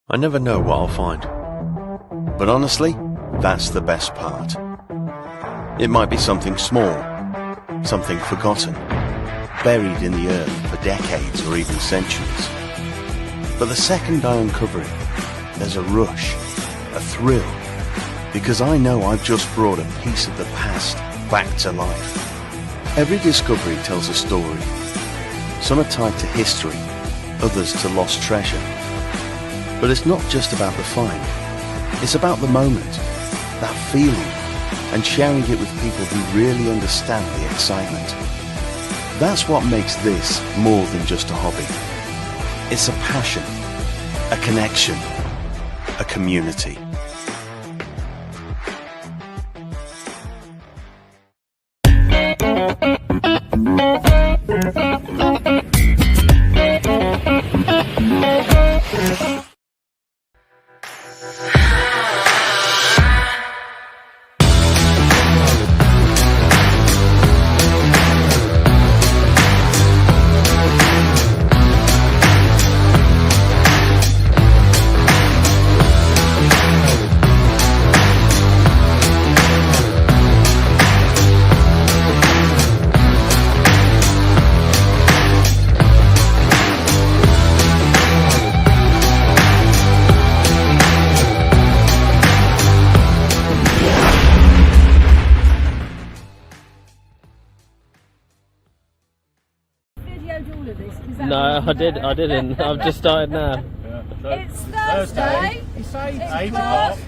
I never know what I'll find. But honestly, that's the best part. It might be something small, something forgotten, buried in the earth for decades or even centuries. But the second I uncover it, there's a rush, a thrill, because I know I've just brought a piece of the past back to life. Every discovery tells a story. Some are tied to history, others to lost treasure. But it's not just about the find. It's about the moment, that feeling, and sharing it with people who really understand the excitement. That's what makes this more than just a hobby. It's a passion, a connection, a community. No, I didn't. I've just started now. It's Thursday. It's 8 o'clock.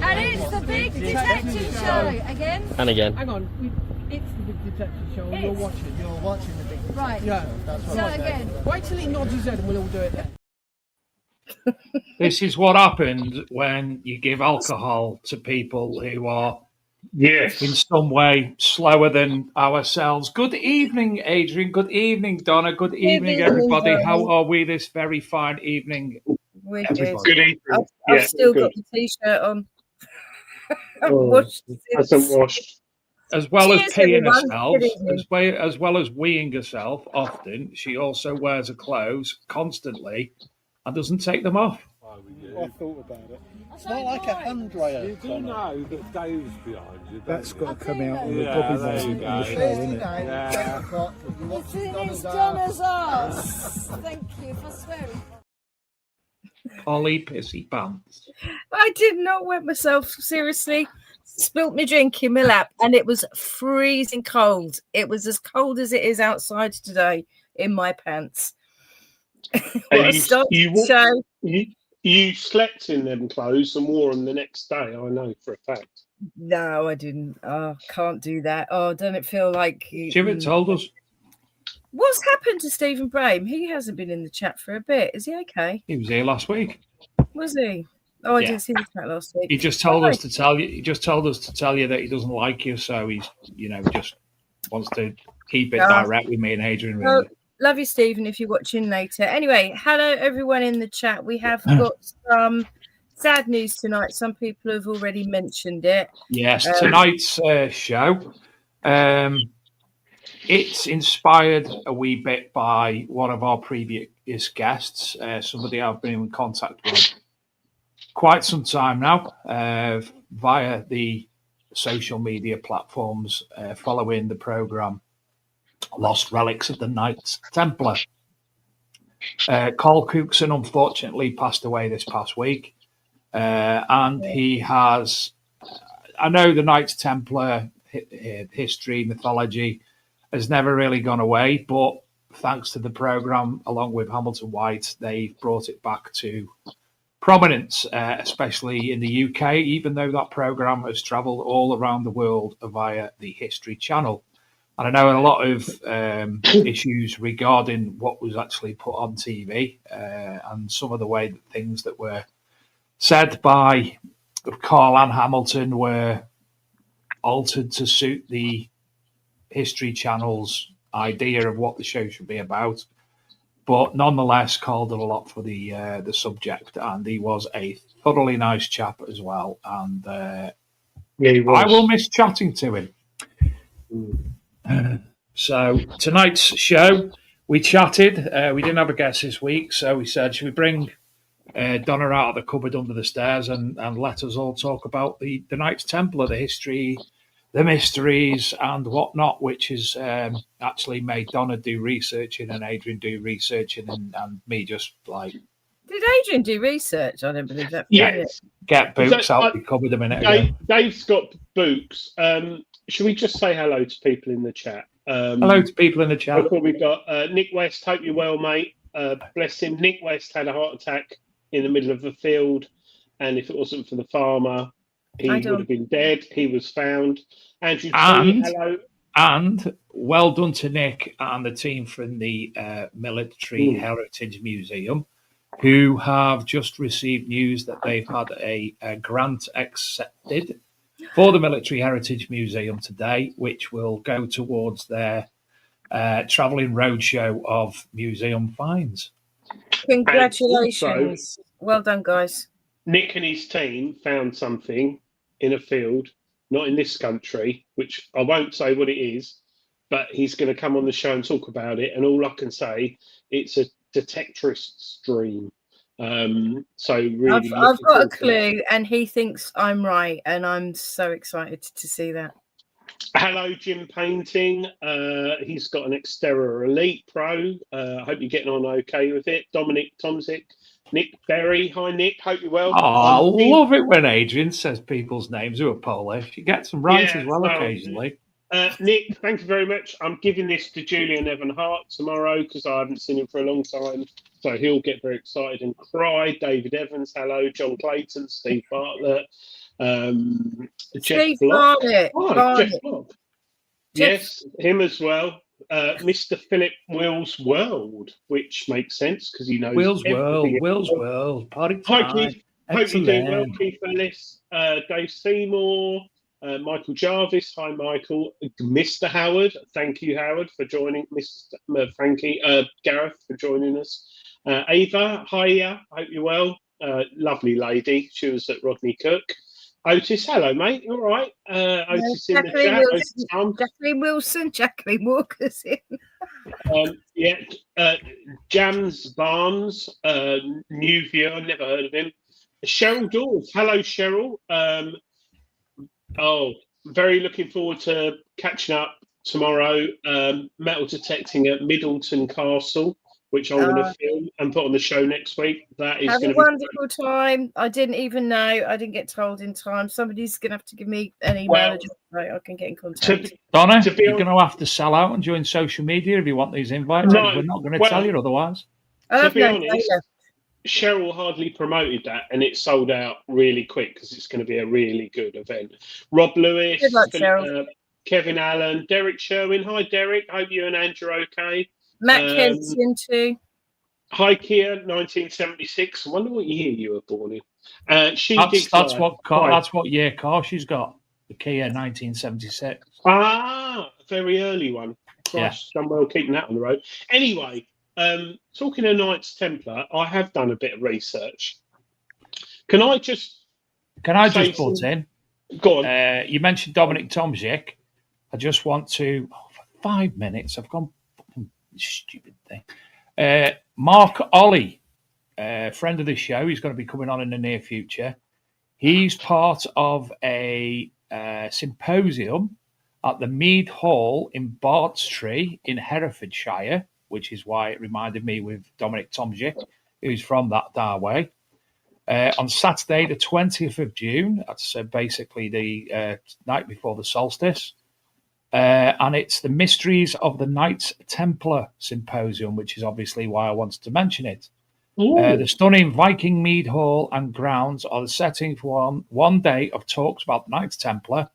And it's the Big Detective Show. Again? And again. Hang on. It's the Big Detective Show. You're watching. You're watching the Big Detective. Right. Yeah, that's So right. again. Wait till he nods his head and we'll all do it then. This is what happens when you give alcohol to people who are in some way slower than ourselves. Good evening, Adrian. Good evening, Donna. Good evening, everybody. How are we this very fine evening? We're everybody? good. Good evening. I've still got the t-shirt on. Hasn't washed. As well as Cheers, peeing everyone. herself, Good evening. as well as weeing herself often, she also wears her clothes constantly and doesn't take them off. I thought about it. It's not like a hand dryer. You do know that Dave's behind you. That's got to come out on the Yeah, Bobby there Bones you in go. the show, isn't it? Yeah. It's in his Donna's arse. Thank you for swearing. Polly pissy pants. I did not wet myself, seriously. Spilt my drink in my lap and it was freezing cold. It was as cold as it is outside today in my pants. You slept in them clothes and wore them the next day, I know for a fact. No, I didn't. Oh, can't do that. Oh, don't it feel like... Jimmy told us. What's happened to Stephen Brame? He hasn't been in the chat for a bit. Is he okay? He was here last week. Was he? Oh, I Yeah. didn't see the chat last week. He just told us to tell you. He just told us to tell you that he doesn't like you, so he's, just wants to keep it direct with me and Adrian. Really. Well, love you, Stephen, if you're watching later. Anyway, hello, everyone in the chat. We have got some sad news tonight. Some people have already mentioned it. Yes, tonight's show. It's inspired a wee bit by one of our previous guests, somebody I've been in contact with quite some time now, via the social media platforms, following the program Lost Relics of the Knights Templar. Carl Cookson unfortunately passed away this past week, and he has, I know the Knights Templar history, mythology has never really gone away, but thanks to the program, along with Hamilton White, they've brought it back to prominence, especially in the UK, even though that program has travelled all around the world via the History Channel. And I know a lot of issues regarding what was actually put on TV, and some of the way that things that were said by Carl and Hamilton were altered to suit the History Channel's idea of what the show should be about. But nonetheless, Carl did a lot for the subject, and he was a thoroughly nice chap as well. And he was. I will miss chatting to him. So tonight's show, we chatted. We didn't have a guest this week, so we said, should we bring Donna out of the cupboard under the stairs and let us all talk about the Knights Templar, the history, the mysteries, and whatnot, which has actually made Donna do researching and Adrian do researching and me just like. Did Adrian do research? I don't believe that. Yes. Get books out the cupboard a minute ago. Dave's got books. Should we just say hello to people in the chat? Hello to people in the chat. We've got Nick West. Hope you're well, mate. Bless him. Nick West had a heart attack in the middle of the field, and if it wasn't for the farmer, he would have been dead. He was found. Andrew T, hello. And well done to Nick and the team from the Military Heritage Museum, who have just received news that they've had a grant accepted for the Military Heritage Museum today, which will go towards their travelling roadshow of museum finds. Congratulations. Well done, guys. Nick and his team found something in a field, not in this country, which I won't say what it is, but he's going to come on the show and talk about it. And all I can say, it's a detectorist stream. So really, I've got a clue, and he thinks I'm right, and I'm so excited to see that. Hello, Jim Painting. He's got an Xterra Elite Pro. I hope you're getting on okay with it. Dominic Tomzik, Nick Berry. Hi, Nick. Hope you're well. I love it when Adrian says people's names who are Polish. You get some right as well occasionally. Nick, thank you very much. I'm giving this to Julian Evan Hart tomorrow because I haven't seen him for a long time. So he'll get very excited and cry. David Evans, hello. John Clayton, Steve Bartlett. Steve Bartlett. Jeff Block. Yes, him as well. Mr. Philip Will's World, which makes sense because he knows Will's World. Party time. Hi, Keith. Hope you're doing well, Keith Ellis. Dave Seymour. Michael Jarvis, hi Michael. Mr. Howard, thank you Howard for joining. Mr. Frankie, Gareth for joining us. Ava, hiya, hope you're well. Lovely lady, she was at Rodney Cook. Otis, hello mate, you all right? Otis in the chat. Jacqueline Wilson, Jacqueline Walker's in. Jams Barnes, new viewer, never heard of him. Cheryl Dawes, hello Cheryl. Very looking forward to catching up tomorrow. Metal detecting at Middleton Castle, which I'm going to film and put on the show next week. That is have going a wonderful time. I didn't even know. I didn't get told in time. Somebody's going to have to give me an email address so I can get in contact. Donna, you're going to have to sell out and join social media if you want these invites. No, we're not going to tell you otherwise. To be honest, Cheryl hardly promoted that, and it sold out really quick because it's going to be a really good event. Rob Lewis, good luck, Kevin Allen, Derek Sherwin. Hi, Derek. Hope you and Andrew are okay. Matt Kent's in too. Hi, Kia, 1976. I wonder what year you were born in. That's what year car she's got. The Kia 1976. Very early one. Christ, done well keeping that on the road. Anyway. Talking of Knights Templar, I have done a bit of research. Can I just put in? Go on. You mentioned Dominic Tomzik. I just want to, for 5 minutes, I've gone stupid thing. Mark Ollie, friend of the show, he's going to be coming on in the near future. He's part of a symposium at the Mead Hall in Bartstree in Herefordshire, which is why it reminded me with Dominic Tomzik, who's from that way. On Saturday, the 20th of June, that's basically the night before the solstice. And it's the Mysteries of the Knights Templar Symposium, which is obviously why I wanted to mention it. The stunning Viking Mead Hall and grounds are the setting for one day of talks about the Knights Templar.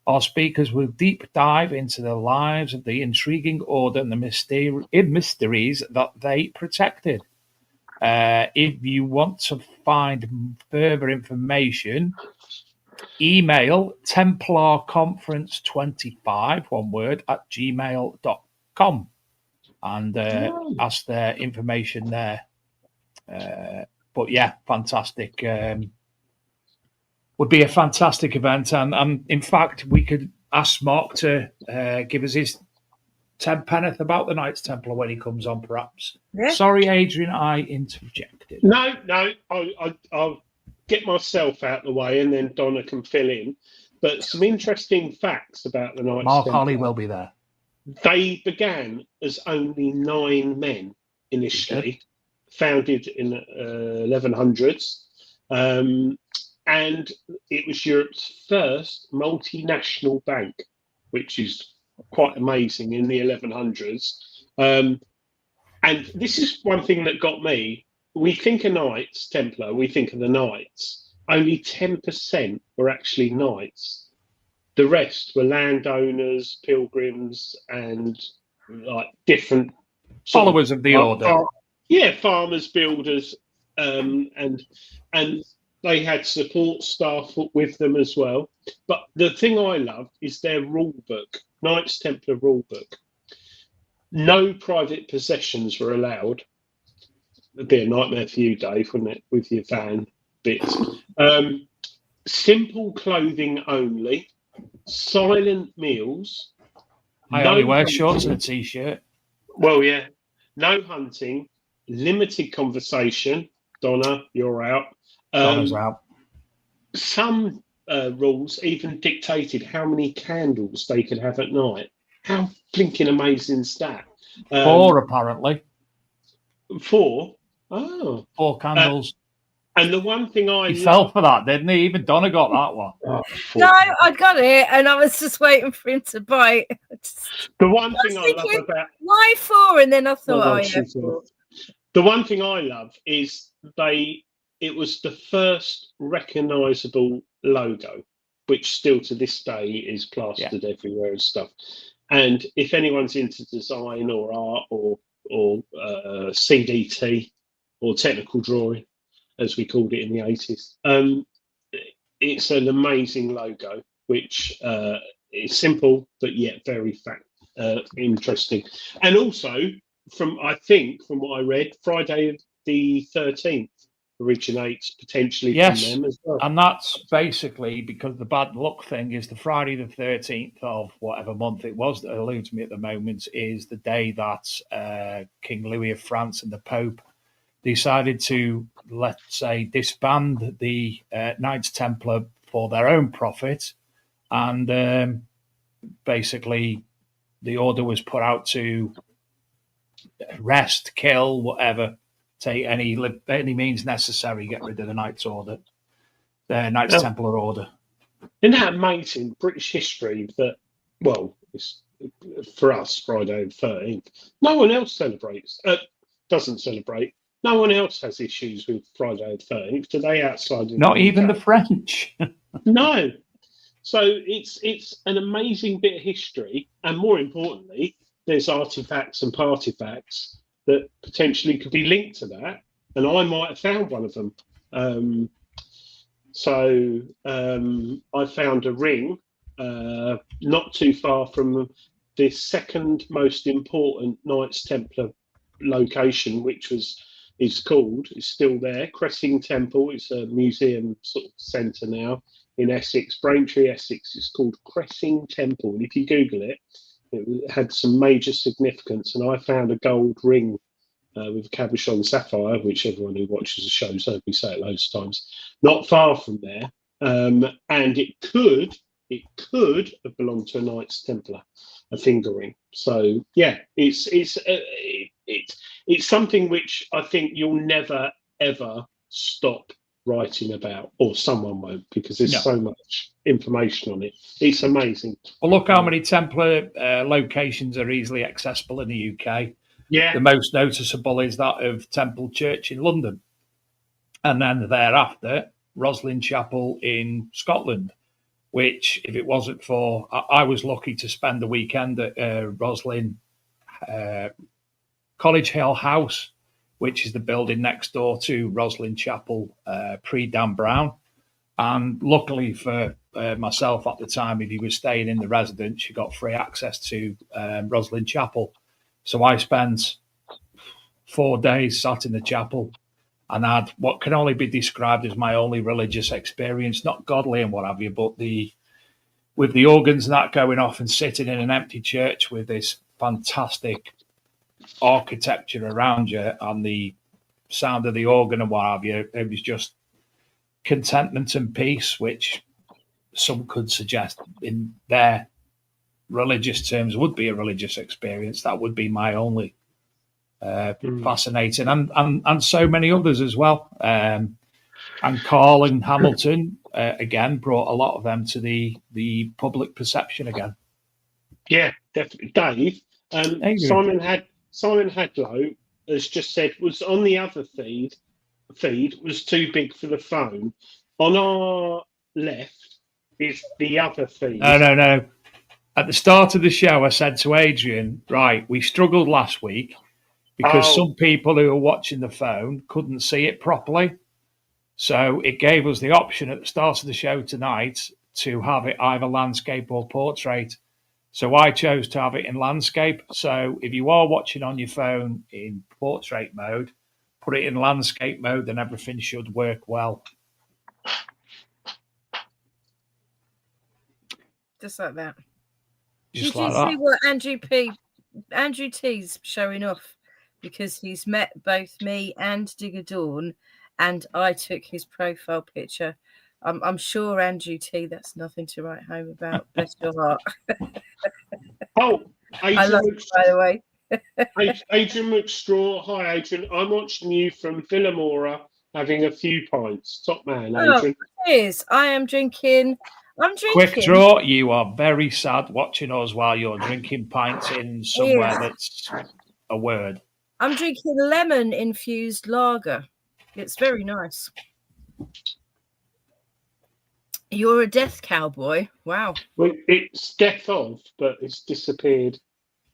Our speakers will deep dive into the lives of the intriguing order and the mysteries that they protected. If you want to find further information, email templarconference25, one word, at gmail.com and ask their information there. But yeah, fantastic. Would be a fantastic event, and in fact, we could ask Mark to give us his 10 penneth about the Knights Templar when he comes on, perhaps. Yeah. Sorry, Adrian, I interjected. No, I'll get myself out the way, and then Donna can fill in. But some interesting facts about the Knights Mark Templar. Holly will be there. They began as only 9 men initially, founded in 1100s, and it was Europe's first multinational bank, which is quite amazing in the 1100s. And this is one thing that got me. We think of Knights Templar, we think of the Knights. Only 10% were actually Knights. The rest were landowners, pilgrims, and like different followers of the order. Farmers, builders, and they had support staff with them as well. But the thing I loved is their rule book, Knights Templar rule book. No private possessions were allowed. It'd be a nightmare for you, Dave, wouldn't it, with your van bits? Simple clothing only. Silent meals. I only wear shorts and a t-shirt. Well, yeah. No hunting. Limited conversation. Donna, you're out. Donna's out. Some rules even dictated how many candles they could have at night. How blinking amazing is that? 4, apparently. 4? Oh. 4 candles. And the one thing he fell for that, didn't he? Even Donna got that one. No, I got it, and I was just waiting for him to bite. The one thing I love about why 4, and then I thought, the one thing I love is it was the first recognisable logo, which still to this day is plastered everywhere and stuff. And if anyone's into design or art or CDT or technical drawing, as we called it in the 80s, it's an amazing logo, which is simple but yet very interesting. And also, from what I read, Friday the 13th originates potentially from them as well. And that's basically because the bad luck thing is the Friday the 13th of whatever month it was that eludes me at the moment is the day that King Louis of France and the Pope decided to, let's say, disband the Knights Templar for their own profit. And basically the order was put out to arrest, kill, whatever, take any means necessary, get rid of the Knights Order, the Knights Templar Order. Isn't that amazing? British history that, well, it's, for us, Friday the 13th. No one else doesn't celebrate. No one else has issues with Friday the 13th. Do they outside? Not even the French. No. So it's an amazing bit of history, and more importantly, there's artifacts and partifacts that potentially could be linked to that, and I might have found one of them. I found a ring not too far from the second most important Knights Templar location, which is still there, Cressing Temple. It's a museum sort of centre now in Essex, Braintree, Essex. It's called Cressing Temple, and if you Google it, it had some major significance. And I found a gold ring with a cabochon sapphire, which everyone who watches the show has heard me say it loads of times, not far from there. And it could have belonged to a Knights Templar, a finger ring. So yeah, it's something which I think you'll never ever stop writing about, or someone won't, because there's so much information on it. It's amazing. Well, look how many Templar locations are easily accessible in the UK. Yeah. The most noticeable is that of Temple Church in London. And then thereafter, Roslin Chapel in Scotland, which, if it wasn't for, I was lucky to spend the weekend at Roslin College Hill House, which is the building next door to Roslin Chapel, pre-Dan Brown. And luckily for myself at the time, if you were staying in the residence, you got free access to Roslin Chapel. So I spent 4 days sat in the chapel and had what can only be described as my only religious experience, not godly and what have you, but with the organs and that going off and sitting in an empty church with this fantastic architecture around you and the sound of the organ and what have you. It was just contentment and peace, which some could suggest in their religious terms would be a religious experience. That would be my only fascinating, and so many others as well. And Carl and Hamilton again brought a lot of them to the public perception again. Yeah, definitely. Dave, Simon Hadlow has just said was on the other feed was too big for the phone. On our left is the other feed. No. At the start of the show, I said to Adrian, right, we struggled last week because some people who were watching the phone couldn't see it properly. So it gave us the option at the start of the show tonight to have it either landscape or portrait. So I chose to have it in landscape. So if you are watching on your phone in portrait mode, put it in landscape mode and everything should work well. Just like that. Just Did like you that. see what Andrew T's showing off? Because he's met both me and Digger Dawn, and I took his profile picture. I'm sure, Andrew T, that's nothing to write home about. Bless your heart. I love it, by the way. Adrian McStraw. Hi, Adrian. I'm watching you from Villamora having a few pints. Top man, Adrian. Cheers. I'm drinking. Quick draw, you are very sad watching us while you're drinking pints in somewhere that's a word. I'm drinking lemon-infused lager. It's very nice. You're a death cowboy. Wow. Well, it's death of, but it's disappeared.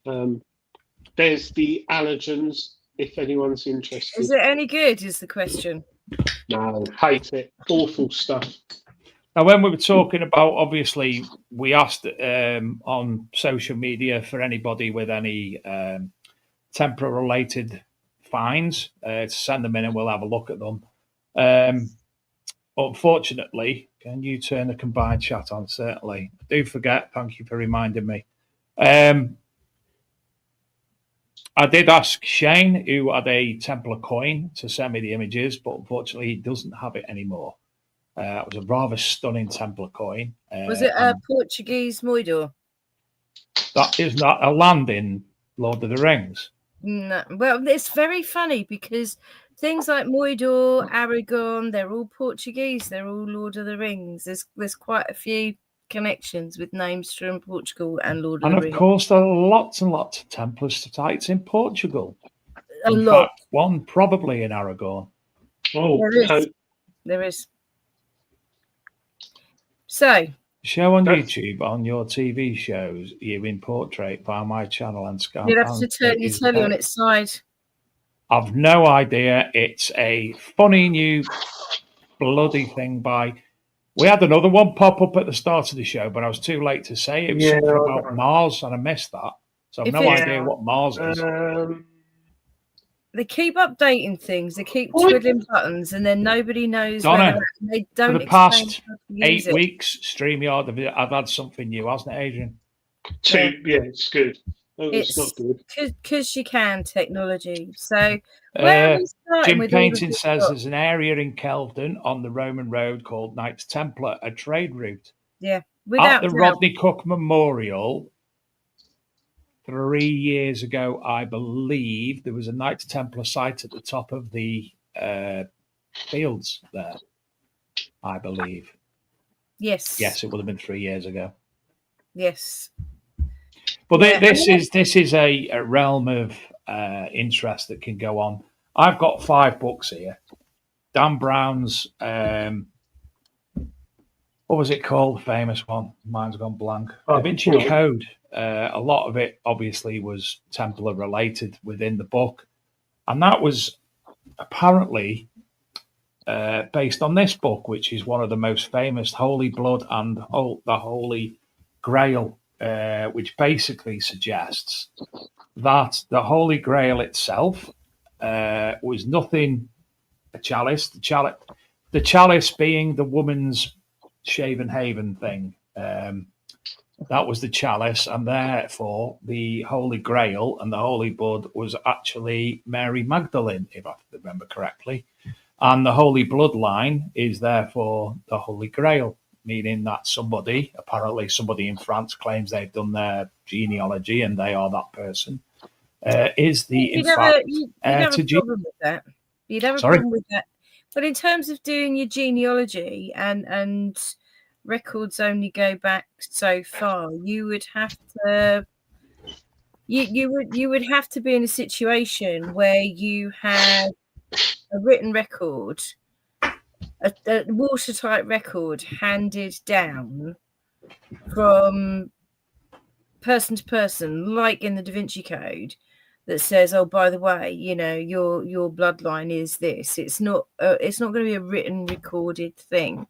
There's the allergens, if anyone's interested. Is it any good, is the question? No, hate it. Awful stuff. Now, when we were talking about, obviously, we asked on social media for anybody with any Templar-related finds to send them in and we'll have a look at them. Unfortunately, can you turn the combined chat on? Certainly. Do forget, thank you for reminding me. I did ask Shane, who had a Templar coin, to send me the images, but unfortunately he doesn't have it anymore. It was a rather stunning Templar coin. Was it a Portuguese moidor? That is not a land in Lord of the Rings. No. Well, it's very funny because things like Moidor, Aragon, they're all Portuguese. They're all Lord of the Rings. There's quite a few connections with names from Portugal and Lord of the Rings. And of course, there are lots and lots of Templar sites in Portugal. In fact, one probably in Aragon. Oh, there is. So, show on YouTube on your TV shows you in portrait via my channel and Skype. You'd have to turn your telly on its side. I've no idea. It's a funny new bloody thing by. We had another one pop up at the start of the show, but I was too late to say it was something about Mars, and I missed that. So I've no idea what Mars is. They keep updating things. They keep twiddling buttons, and then nobody knows. Donna, they don't. For the past 8 weeks, StreamYard, I've had something new, hasn't it, Adrian? Yeah, it's good. Oh, it's not good. Because you can technology. So where are we starting Jim with Painting says there's an area in Kelvedon on the Roman road called Knights Templar, a trade route. Yeah, at the Rodney Cook Memorial. 3 years ago, I believe, there was a Knights Templar site at the top of the fields there, I believe. Yes. Yes, it would have been 3 years ago. Yes. But this is a realm of interest that can go on. I've got 5 books here. Dan Brown's, what was it called? The famous one. Mine's gone blank. Da Vinci Code. A lot of it obviously was Templar related within the book, and that was apparently based on this book, which is one of the most famous, Holy Blood and the Holy Grail, which basically suggests that the Holy Grail itself was nothing a chalice. The chalice being the woman's shaven haven thing. That was the chalice, and therefore the Holy Grail and the Holy Blood was actually Mary Magdalene, if I remember correctly. And the Holy Bloodline is therefore the Holy Grail, meaning that apparently somebody in France claims they've done their genealogy and they are that person, is the, in fact, you'd heir have to a problem with that. You'd have a Sorry? problem with that. But in terms of doing your genealogy and records only go back so far, you would have to you would have to be in a situation where you had a written record, a watertight record handed down from person to person, like in the Da Vinci Code, that says, "Oh, by the way, your bloodline is this." It's not going to be a written, recorded thing.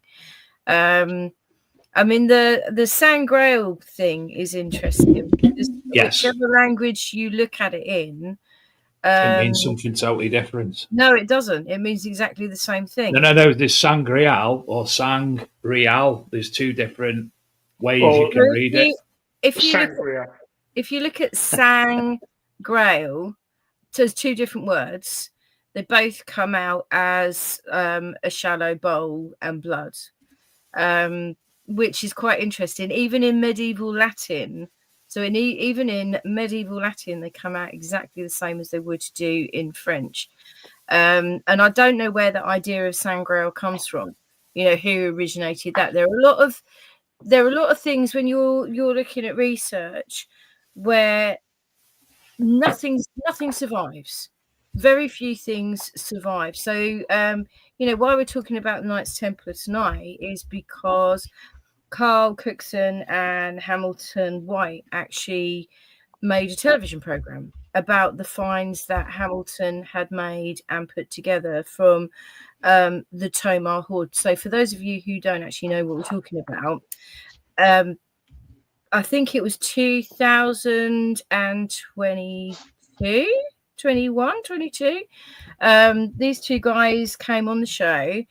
I mean, the Sangrail thing is interesting because Yes. whichever language you look at it in, It means something totally different. No, it doesn't. It means exactly the same thing. No, there's Sangreal or Sangreal. There's two different ways you can read it. If you look at Sangrail, so there's two different words. They both come out as a shallow bowl and blood, which is quite interesting. Even in medieval Latin, even in medieval Latin, they come out exactly the same as they would do in French. And I don't know where the idea of Sangrail comes from. Who originated that? There are a lot of things when you're looking at research where nothing survives. Very few things survive. So why we're talking about the Knights Templar tonight is because Carl Cookson and Hamilton White actually made a television program about the finds that Hamilton had made and put together from the Tomar hoard. So for those of you who don't actually know what we're talking about, I think it was 2022. These two guys came on the show,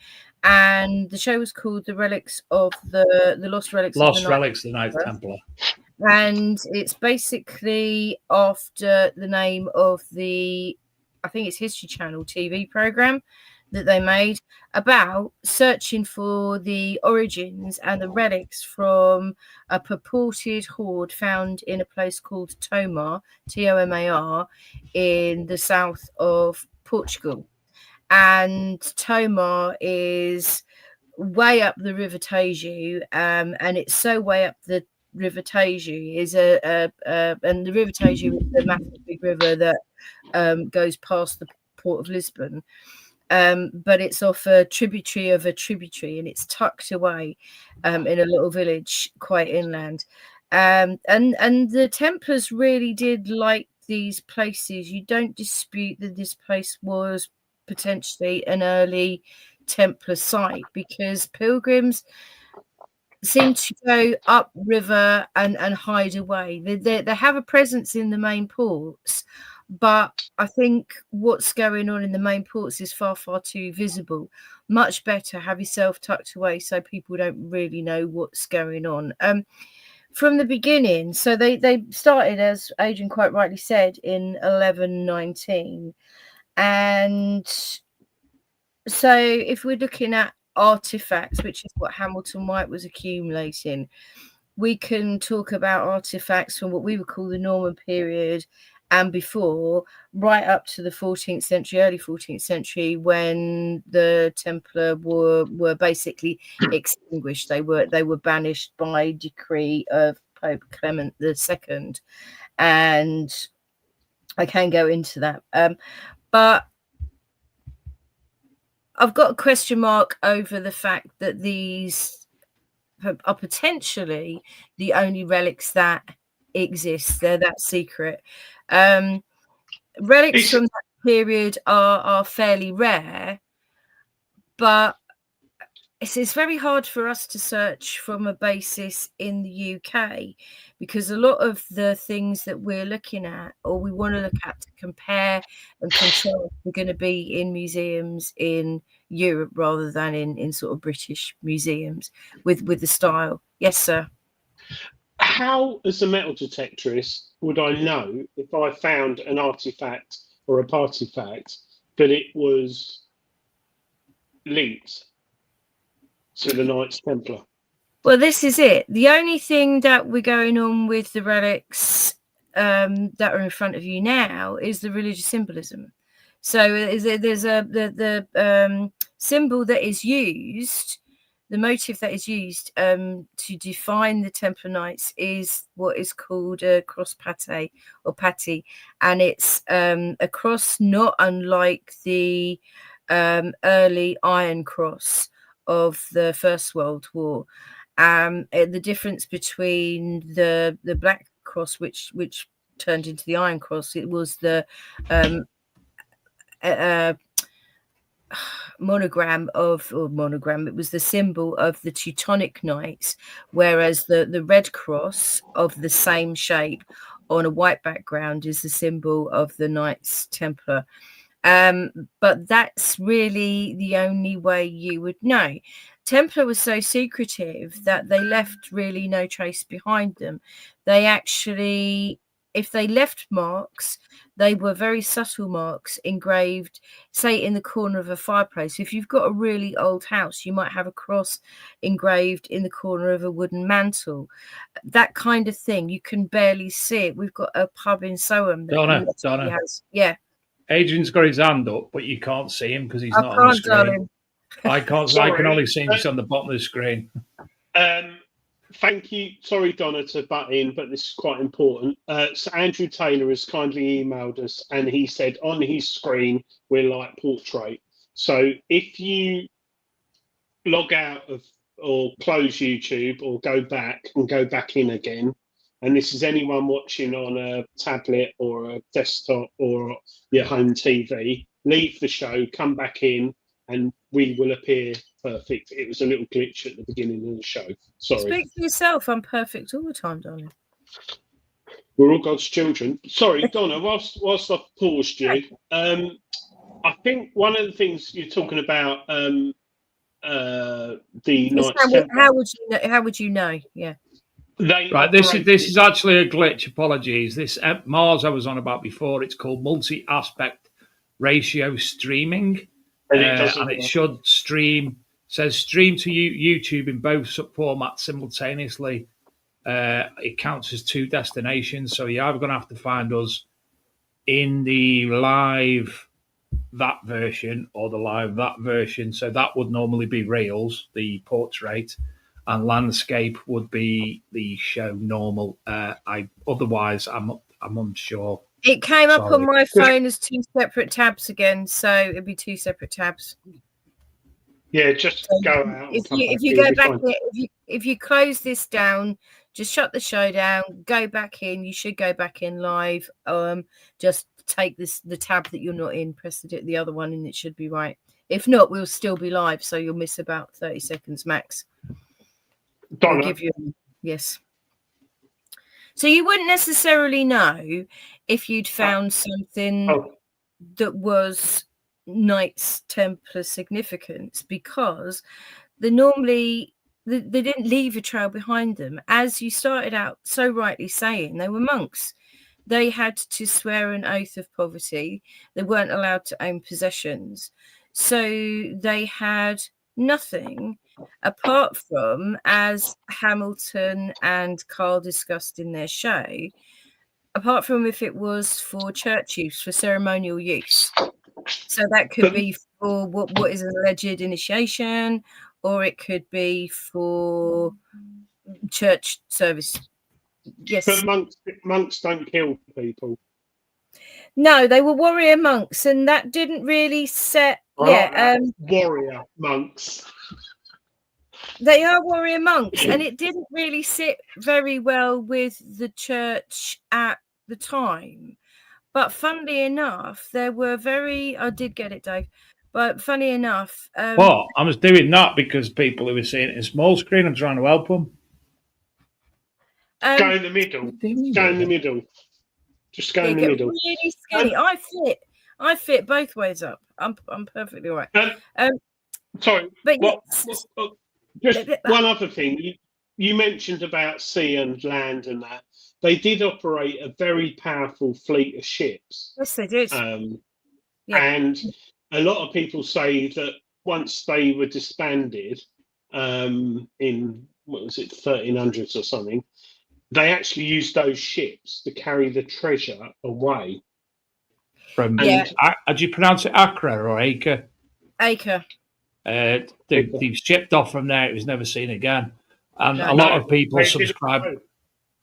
and the show was called The Relics of the Lost Relics of the Knights Templar. And it's basically after the name of I think it's History Channel TV program that they made about searching for the origins and the relics from a purported hoard found in a place called Tomar, Tomar, in the south of Portugal. And Tomar is way up the River Tejo, and it's so way up the River Tejo and the River Tejo is a massive big river that goes past the port of Lisbon. But it's off a tributary of a tributary, and it's tucked away in a little village quite inland. And the Templars really did like these places. You don't dispute that this place was potentially an early Templar site, because pilgrims seem to go upriver and hide away. They have a presence in the main ports, but I think what's going on in the main ports is far, far too visible. Much better have yourself tucked away so people don't really know what's going on. From the beginning, so they started, as Adrian quite rightly said, in 1119. And so if we're looking at artifacts, which is what Hamilton White was accumulating, we can talk about artifacts from what we would call the Norman period and before, right up to the 14th century, early 14th century, when the Templar were basically extinguished. They were banished by decree of Pope Clement II, and I can go into that. But I've got a question mark over the fact that these are potentially the only relics that exist. They're that secret. Relics from that period are fairly rare, but it's very hard for us to search from a basis in the UK, because a lot of the things that we're looking at, or we want to look at to compare and contrast, are going to be in museums in Europe rather than in sort of British museums with the style. Yes, sir. how, as a metal detectorist, would I know if I found an artifact or a partifact that it was linked to the Knights Templar? Well, this is it. The only thing that we're going on with the relics that are in front of you now is the religious symbolism. So there's the symbol that is used, the motif that is used to define the Templar Knights is what is called a cross pate or patty, and it's a cross not unlike the early Iron Cross of the First World War. The difference between the Black Cross, which turned into the Iron Cross, it was the monogram. It was the symbol of the Teutonic Knights, whereas the Red Cross of the same shape on a white background is the symbol of the Knights Templar. But that's really the only way you would know. Templar was so secretive that they left really no trace behind them. They actually, if they left marks, they were very subtle marks engraved, say, in the corner of a fireplace. If you've got a really old house, you might have a cross engraved in the corner of a wooden mantle. That kind of thing. You can barely see it. We've got a pub in Soham that Donna. has, yeah. Adrian's got his hand up, but you can't see him because he's not on the screen. Darling. I can't. I can only see him just on the bottom of the screen. Thank you. Sorry, Donna, to butt in, but this is quite important. So Andrew Taylor has kindly emailed us, and he said on his screen we're like portrait. So if you log out of or close YouTube or go back and go back in again, and this is anyone watching on a tablet or a desktop or your home TV, leave the show, come back in, and we will appear perfect. It was a little glitch at the beginning of the show. Sorry. Speak for yourself. I'm perfect all the time, darling. We're all God's children. Sorry, Donna, whilst I've paused you, I think one of the things you're talking about, the Knights Templar. How would you know? Yeah. This is actually a glitch. Apologies. This Mars I was on about before. It's called multi-aspect ratio streaming, and it should stream. Says stream to YouTube in both formats simultaneously. It counts as 2 destinations, so you're either going to have to find us in the live that version or the live that version. So that would normally be Reels, the portrait, and landscape would be the show normal. Otherwise, I'm unsure. It came up on my phone as 2 separate tabs again, so it'd be 2 separate tabs. Yeah, just go out. If you go back, if you close this down, just shut the show down, go back in. You should go back in live. Just take the tab that you're not in, press the other one, and it should be right. If not, we'll still be live, so you'll miss about 30 seconds max. Donna. I'll give you yes. So you wouldn't necessarily know if you'd found something that was Knights Templar significance, because they didn't leave a trail behind them. As you started out so rightly saying, they were monks. They had to swear an oath of poverty. They weren't allowed to own possessions, so they had nothing apart from, as Hamilton and Carl discussed in their show, apart from if it was for church use, for ceremonial use. So that could be for what is an alleged initiation, or it could be for church service. Yes. But monks don't kill people. No, they were warrior monks, and that didn't really set. Warrior monks. They are warrior monks, and it didn't really sit very well with the church at the time. But funnily enough, there were I did get it, Dave. But funny enough, well, I was doing that because people who were seeing it in small screen, I'm trying to help them. Go in the middle. Go in the middle. Just go in the middle. Really skinny. I fit both ways up. I'm perfectly all right. Sorry, but just one other thing. you mentioned about sea and land and that. They did operate a very powerful fleet of ships. Yes, they did. Yeah. And a lot of people say that once they were disbanded in, what was it, 1300s or something, they actually used those ships to carry the treasure away. From Yeah. how do you pronounce it? Accra or Acre? Acre. They've shipped off from there. It was never seen again. And No. a lot of people They subscribe. didn't know.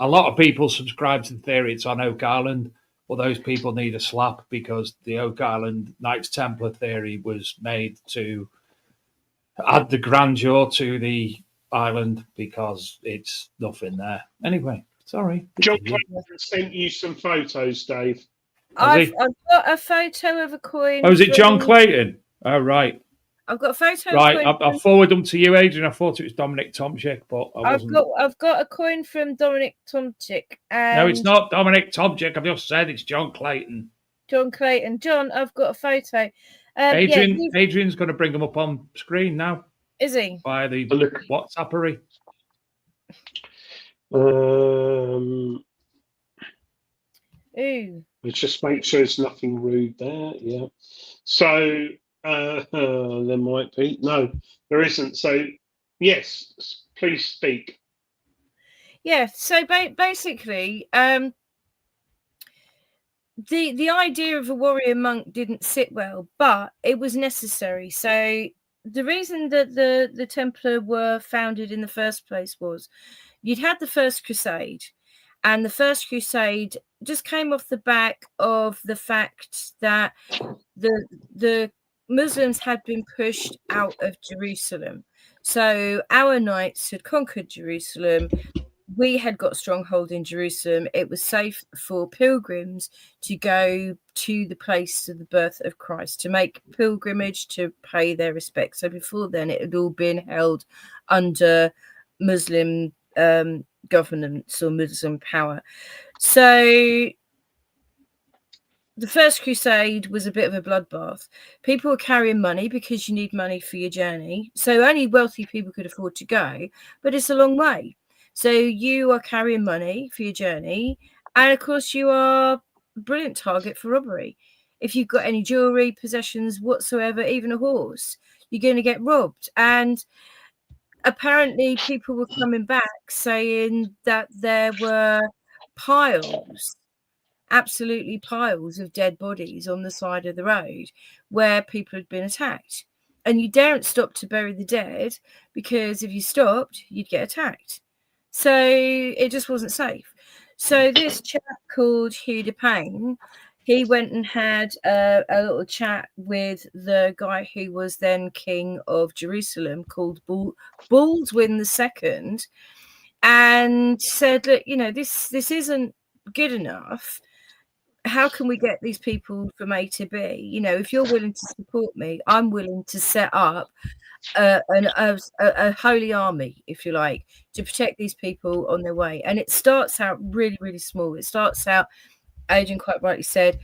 A lot of people subscribe to the theory it's on Oak Island. Well, those people need a slap because the Oak Island Knights Templar theory was made to add the grandeur to the island because it's nothing there. Anyway, sorry. John Clayton sent you some photos, Dave. I've got a photo of a coin. Oh, is it John from- Clayton? Oh, right. I've got a photo. Right, of a coin I'll forward them to you, Adrian. I thought it was Dominic Tomczyk, but I wasn't. I've got a coin from Dominic Tomczyk. No, it's not Dominic Tomczyk. I've just said it's John Clayton. John Clayton. John, I've got a photo. Adrian's going to bring them up on screen now. Is he? By the WhatsAppery. Ooh. Let's just make sure there's nothing rude there. Yeah. So there might be. No, there isn't. So yes, please speak. Yeah. So basically, the idea of a warrior monk didn't sit well, but it was necessary. So the reason that the Templar were founded in the first place was you'd had the First Crusade, and the First Crusade just came off the back of the fact that the Muslims had been pushed out of Jerusalem. So our knights had conquered Jerusalem. We had got a stronghold in Jerusalem. It was safe for pilgrims to go to the place of the birth of Christ, to make pilgrimage, to pay their respects. So before then, it had all been held under Muslim governance or Muslim power. So the First Crusade was a bit of a bloodbath. People were carrying money because you need money for your journey. So only wealthy people could afford to go, but it's a long way. So you are carrying money for your journey. And of course, you are a brilliant target for robbery. If you've got any jewelry, possessions whatsoever, even a horse, you're going to get robbed. And apparently people were coming back saying that there were piles, absolutely piles of dead bodies on the side of the road where people had been attacked. And you daren't stop to bury the dead because if you stopped, you'd get attacked. So it just wasn't safe. So this chap called Hugh de Payne, he went and had a little chat with the guy who was then king of Jerusalem called Baldwin II, and said, look, you know, this isn't good enough. How can we get these people from A to B? You know, if you're willing to support me, I'm willing to set up a holy army, if you like, to protect these people on their way. And it starts out really, really small. It starts out, Adrian quite rightly said,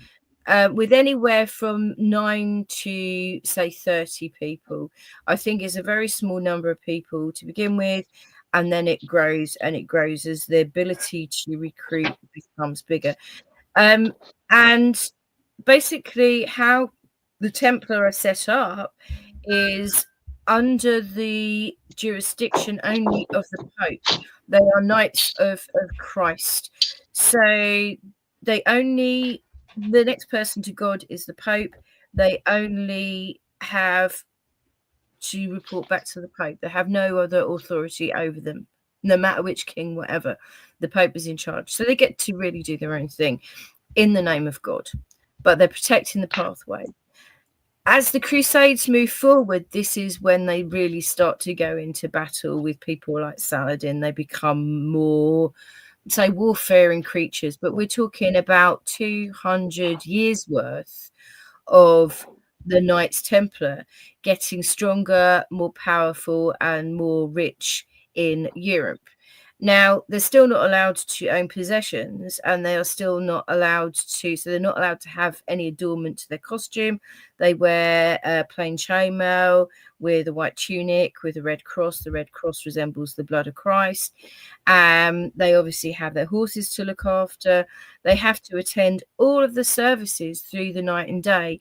with anywhere from 9 to say 30 people. I think it's a very small number of people to begin with, and then it grows and it grows as the ability to recruit becomes bigger. And basically how the Templar are set up is under the jurisdiction only of the Pope. They are Knights of Christ. So they only, the next person to God is the Pope. They only have to report back to the Pope. They have no other authority over them, no matter which king, whatever. The Pope is in charge. So they get to really do their own thing in the name of God, but they're protecting the pathway. As the Crusades move forward, this is when they really start to go into battle with people like Saladin. They become more, say, warfaring creatures, but we're talking about 200 years worth of the Knights Templar getting stronger, more powerful, and more rich in Europe. Now, they're still not allowed to own possessions, and they are still not allowed to, so they're not allowed to have any adornment to their costume. They wear plain chainmail with a white tunic with a red cross. The red cross resembles the blood of Christ. They obviously have their horses to look after. They have to attend all of the services through the night and day.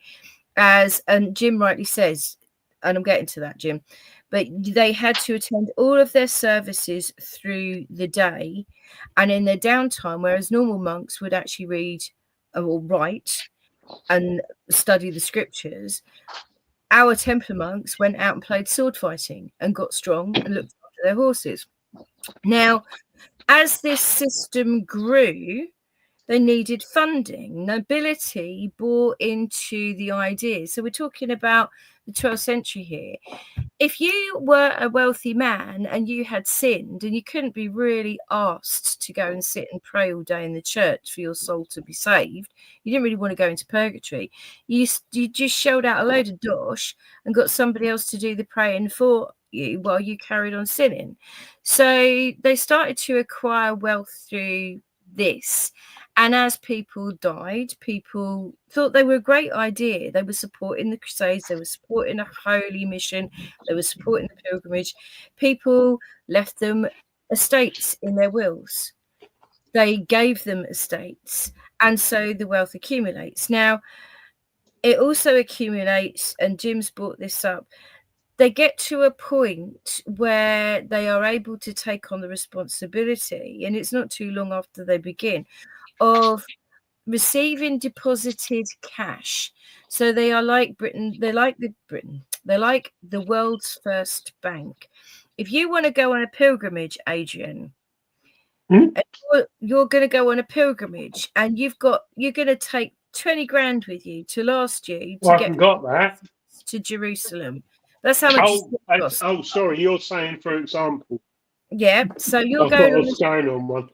And Jim rightly says, and I'm getting to that, Jim, but they had to attend all of their services through the day and in their downtime, whereas normal monks would actually read or write and study the scriptures. Our Templar monks went out and played sword fighting and got strong and looked after their horses. Now, as this system grew, they needed funding. Nobility bought into the idea. So we're talking about the 12th century here. If you were a wealthy man and you had sinned and you couldn't be really asked to go and sit and pray all day in the church for your soul to be saved, you didn't really want to go into purgatory. You just shelled out a load of dosh and got somebody else to do the praying for you while you carried on sinning. So they started to acquire wealth through this. And as people died, people thought they were a great idea. They were supporting the Crusades. They were supporting a holy mission. They were supporting the pilgrimage. People left them estates in their wills. They gave them estates. And so the wealth accumulates. Now, it also accumulates, and Jim's brought this up, they get to a point where they are able to take on the responsibility, and it's not too long after they begin, of receiving deposited cash. So they are like Britain. They're like the world's first bank. If you want to go on a pilgrimage, Adrian, you're going to go on a pilgrimage, and you're going to take 20 grand with you to last you to I got that to Jerusalem. That's how much. Oh, sorry, you're saying, for example. Yeah, so you're going on one.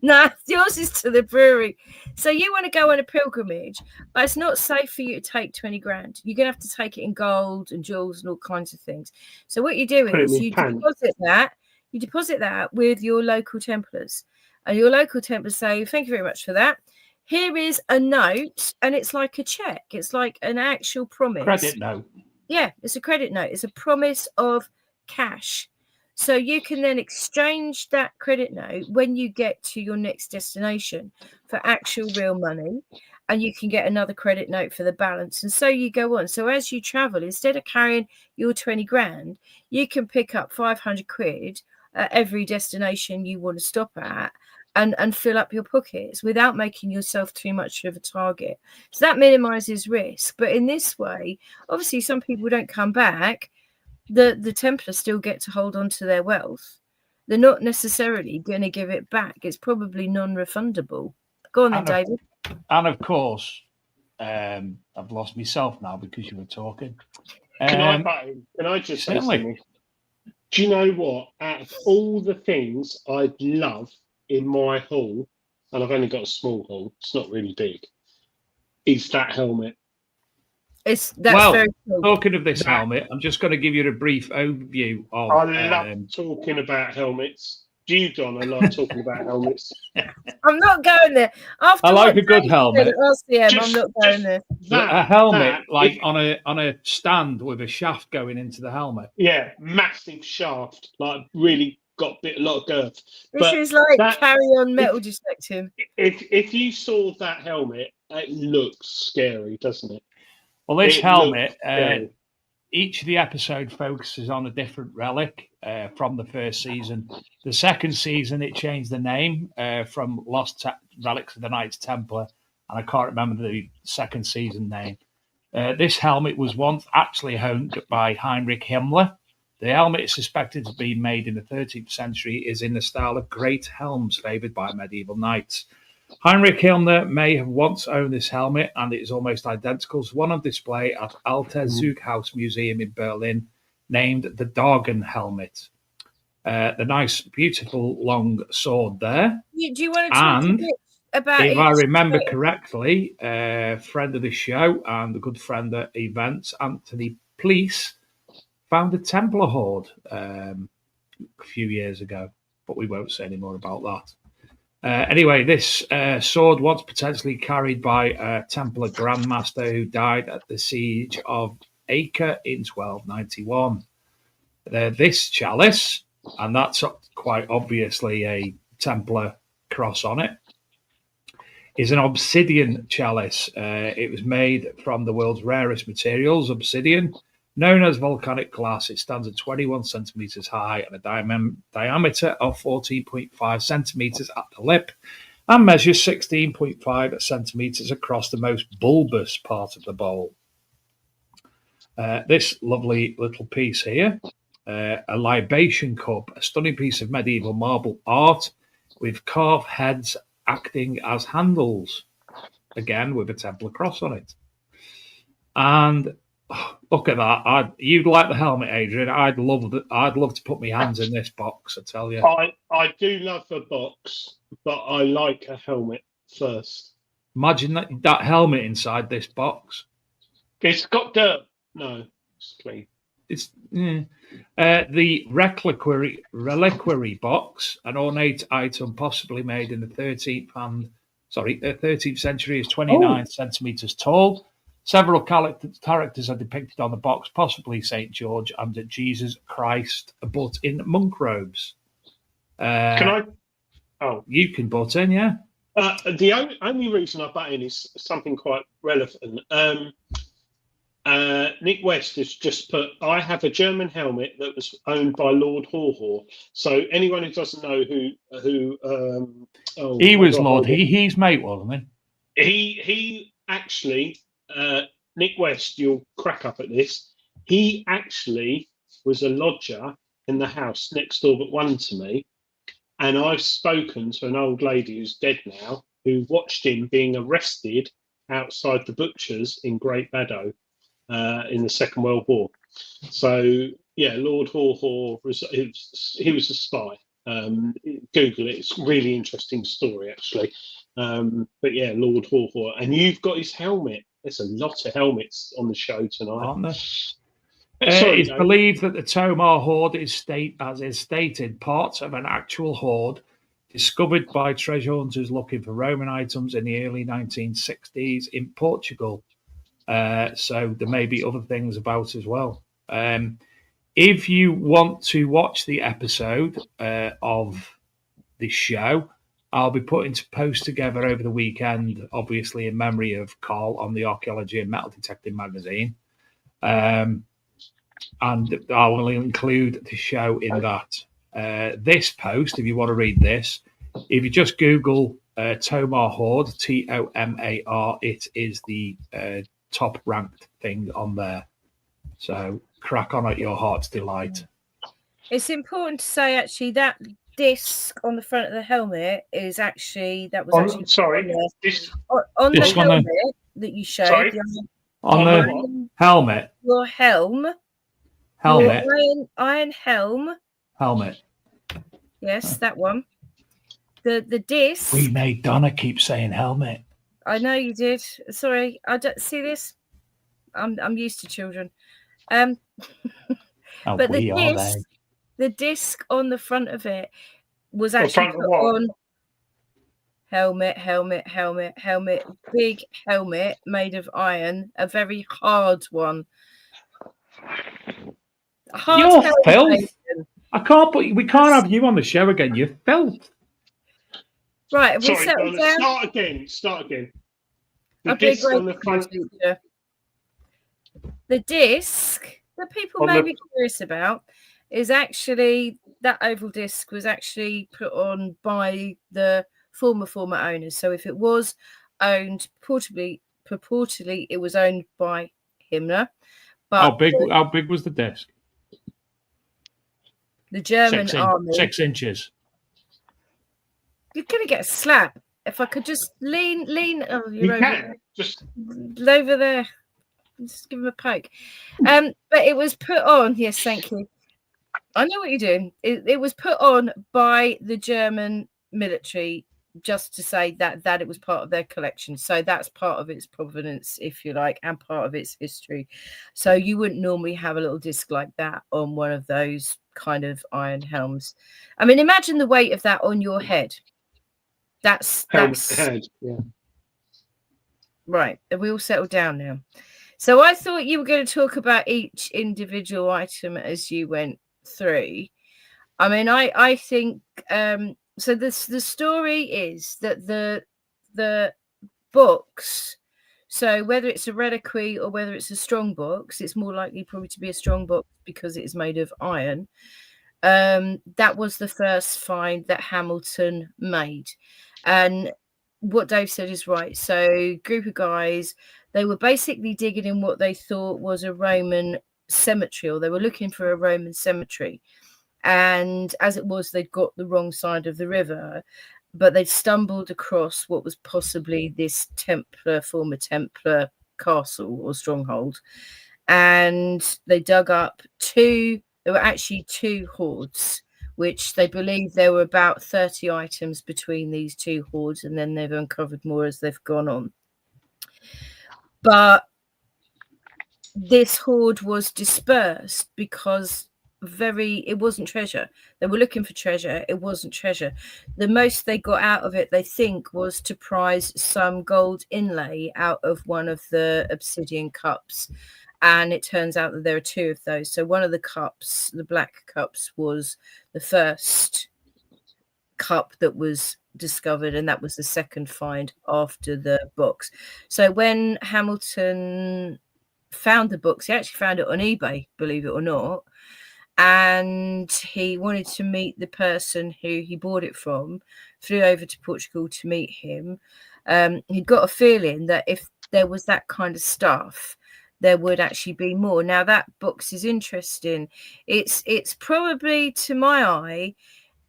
No, yours is to the brewery. So you want to go on a pilgrimage, but it's not safe for you to take 20 grand. You're going to have to take it in gold and jewels and all kinds of things. So what you do is you deposit that with your local Templars. And your local Templars say, thank you very much for that. Here is a note, and it's like a check. It's like an actual promise. Credit note. Yeah, it's a credit note. It's a promise of cash. So you can then exchange that credit note when you get to your next destination for actual real money, and you can get another credit note for the balance. And so you go on. So as you travel, instead of carrying your 20 grand, you can pick up 500 quid at every destination you want to stop at and fill up your pockets without making yourself too much of a target. So that minimizes risk. But in this way, obviously, some people don't come back. The Templars still get to hold on to their wealth. They're not necessarily going to give it back. It's probably non-refundable. Go on then, David. And of course, I've lost myself now because you were talking. Can I just say something? Do you know what? Out of all the things I'd love in my hall, and I've only got a small hall, it's not really big, is that helmet. That's very cool. Talking of this helmet, I'm just going to give you a brief overview of. I love talking about helmets. You, Don, I love talking about helmets. I'm not going there. After I like a good helmet. I'm not going there. A helmet, on a stand with a shaft going into the helmet. Yeah, massive shaft, like really got a lot of girth. This is like carry-on metal detecting. If you saw that helmet, it looks scary, doesn't it? Well, this helmet, each of the episodes focuses on a different relic from the first season. The second season, it changed the name from Lost Relics of the Knights Templar, and I can't remember the second season name. This helmet was once actually owned by Heinrich Himmler. The helmet is suspected to be made in the 13th century, is in the style of great helms favoured by medieval knights. Heinrich Himmler may have once owned this helmet, and it is almost identical to one on display at Alte Zughaus Museum in Berlin, named the Dargen helmet. The nice, beautiful, long sword there. Do you want to talk a bit about if I remember correctly, friend of the show and a good friend at events, Anthony Pleece, found a Templar hoard a few years ago. but we won't say any more about that. Anyway, this sword was potentially carried by a Templar Grandmaster who died at the siege of Acre in 1291. This chalice, and that's quite obviously a Templar cross on it, is an obsidian chalice. It was made from the world's rarest materials, obsidian, known as volcanic glass. It stands at 21 centimeters high and a diameter of 14.5 centimeters at the lip and measures 16.5 centimeters across the most bulbous part of the bowl. This lovely little piece here, a libation cup, a stunning piece of medieval marble art with carved heads acting as handles, again with a Templar cross on it. And look at that! You'd like the helmet, Adrian. I'd love to put my hands in this box. I tell you, I do love a box, but I like a helmet first. Imagine that helmet inside this box. It's got dirt. No, it's clean. It's the reliquary box, an ornate item possibly made in the 13th century, is 29 centimeters tall. Several characters are depicted on the box, possibly St. George and Jesus Christ, but in monk robes. Can I? Oh, you can butt in, yeah. The only reason I butt in is something quite relevant. Nick West has just put, I have a German helmet that was owned by Lord Haw. So anyone who doesn't know he was Lord, he's mate, wasn't he? He actually, Nick West, you'll crack up at this. He actually was a lodger in the house next door but one to me. And I've spoken to an old lady who's dead now, who watched him being arrested outside the butcher's in Great Baddow. In the Second World War. So, yeah, Lord Haw was a spy. Google it. It's a really interesting story, actually. But, yeah, Lord Haw. And you've got his helmet. There's a lot of helmets on the show tonight. Aren't there? It's believed that the Tomar hoard is stated parts of an actual hoard discovered by treasure hunters looking for Roman items in the early 1960s in Portugal. So there may be other things about as well. If you want to watch the episode of the show, I'll be putting a post together over the weekend, obviously in memory of Carl on the Archaeology and Metal Detecting magazine. And I will include the show in that. This post, if you want to read this, if you just Google Tomar Hoard, Tomar, it is the top ranked thing on there. So crack on at your heart's delight. It's important to say actually that disc on the front of the helmet is actually on the helmet that you showed. On the helmet. Your helm. Helmet. Your iron helm. Helmet. Yes, that one. The disc. We made Donna keep saying helmet. I know you did. Sorry, I don't see this. I'm used to children. But the disc on the front of it was actually put on helmet, big helmet made of iron, a very hard one. You're filth. We can't have you on the show again. You're filth. Right, sorry, start again. The disc on the front. The disc that people may be curious about is actually that oval disc was actually put on by the former owners. So if it was owned purportedly it was owned by Himmler. But how big was the disc? The German army. 6 inches. You're gonna get a slap. If I could just lean. Oh, you're just over there. Just give him a poke. But it was put on. Yes, thank you. I know what you're doing. It was put on by the German military just to say that it was part of their collection. So that's part of its provenance, if you like, and part of its history. So you wouldn't normally have a little disc like that on one of those kind of iron helms. I mean, imagine the weight of that on your head. That's Head, yeah. right. Have we all settled down now? So I thought you were going to talk about each individual item as you went through. I mean, I think so. The story is that the books. So whether it's a reliquary or whether it's a strong box, it's more likely probably to be a strong box because it is made of iron. That was the first find that Hamilton made, and what Dave said is right. So group of guys, they were basically digging in what they thought was a Roman cemetery, or they were looking for a Roman cemetery. And as it was, they'd got the wrong side of the river, but they'd stumbled across what was possibly this former Templar castle or stronghold. And they dug up there were actually two hoards, which they believe there were about 30 items between these two hoards, and then they've uncovered more as they've gone on. But this hoard was dispersed because it wasn't treasure. They were looking for treasure. It wasn't treasure. The most they got out of it, they think, was to prize some gold inlay out of one of the obsidian cups. And it turns out that there are two of those. So one of the cups, the black cups, was the first cup that was discovered, and that was the second find after the box. So when Hamilton found the books, he actually found it on eBay, believe it or not. And he wanted to meet the person who he bought it from, flew over to Portugal to meet him. He got a feeling that if there was that kind of stuff, there would actually be more. Now, that box is interesting. It's probably, to my eye,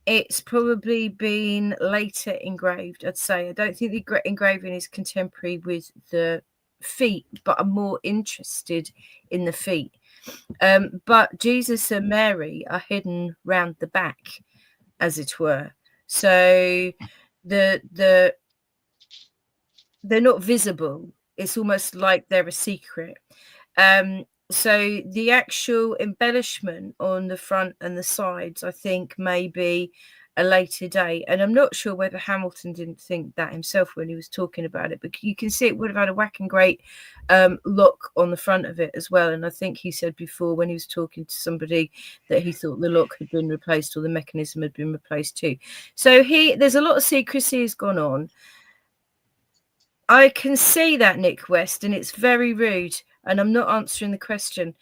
it's probably been later engraved, I'd say. I don't think the engraving is contemporary with the feet, but I'm more interested in the feet. But Jesus and Mary are hidden round the back, as it were. So they're not visible. It's almost like they're a secret. So the actual embellishment on the front and the sides, I think, may be a later date. And I'm not sure whether Hamilton didn't think that himself when he was talking about it, but you can see it would have had a whacking great lock on the front of it as well. And I think he said before when he was talking to somebody that he thought the lock had been replaced or the mechanism had been replaced too. So there's a lot of secrecy has gone on. I can see that, Nick West, and it's very rude, and I'm not answering the question.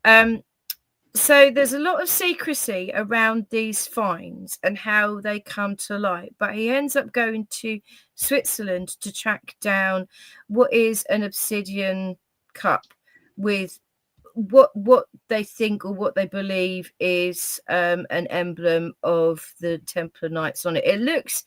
So there's a lot of secrecy around these finds and how they come to light, but he ends up going to Switzerland to track down what is an obsidian cup with what they think or what they believe is an emblem of the Templar Knights on it. It looks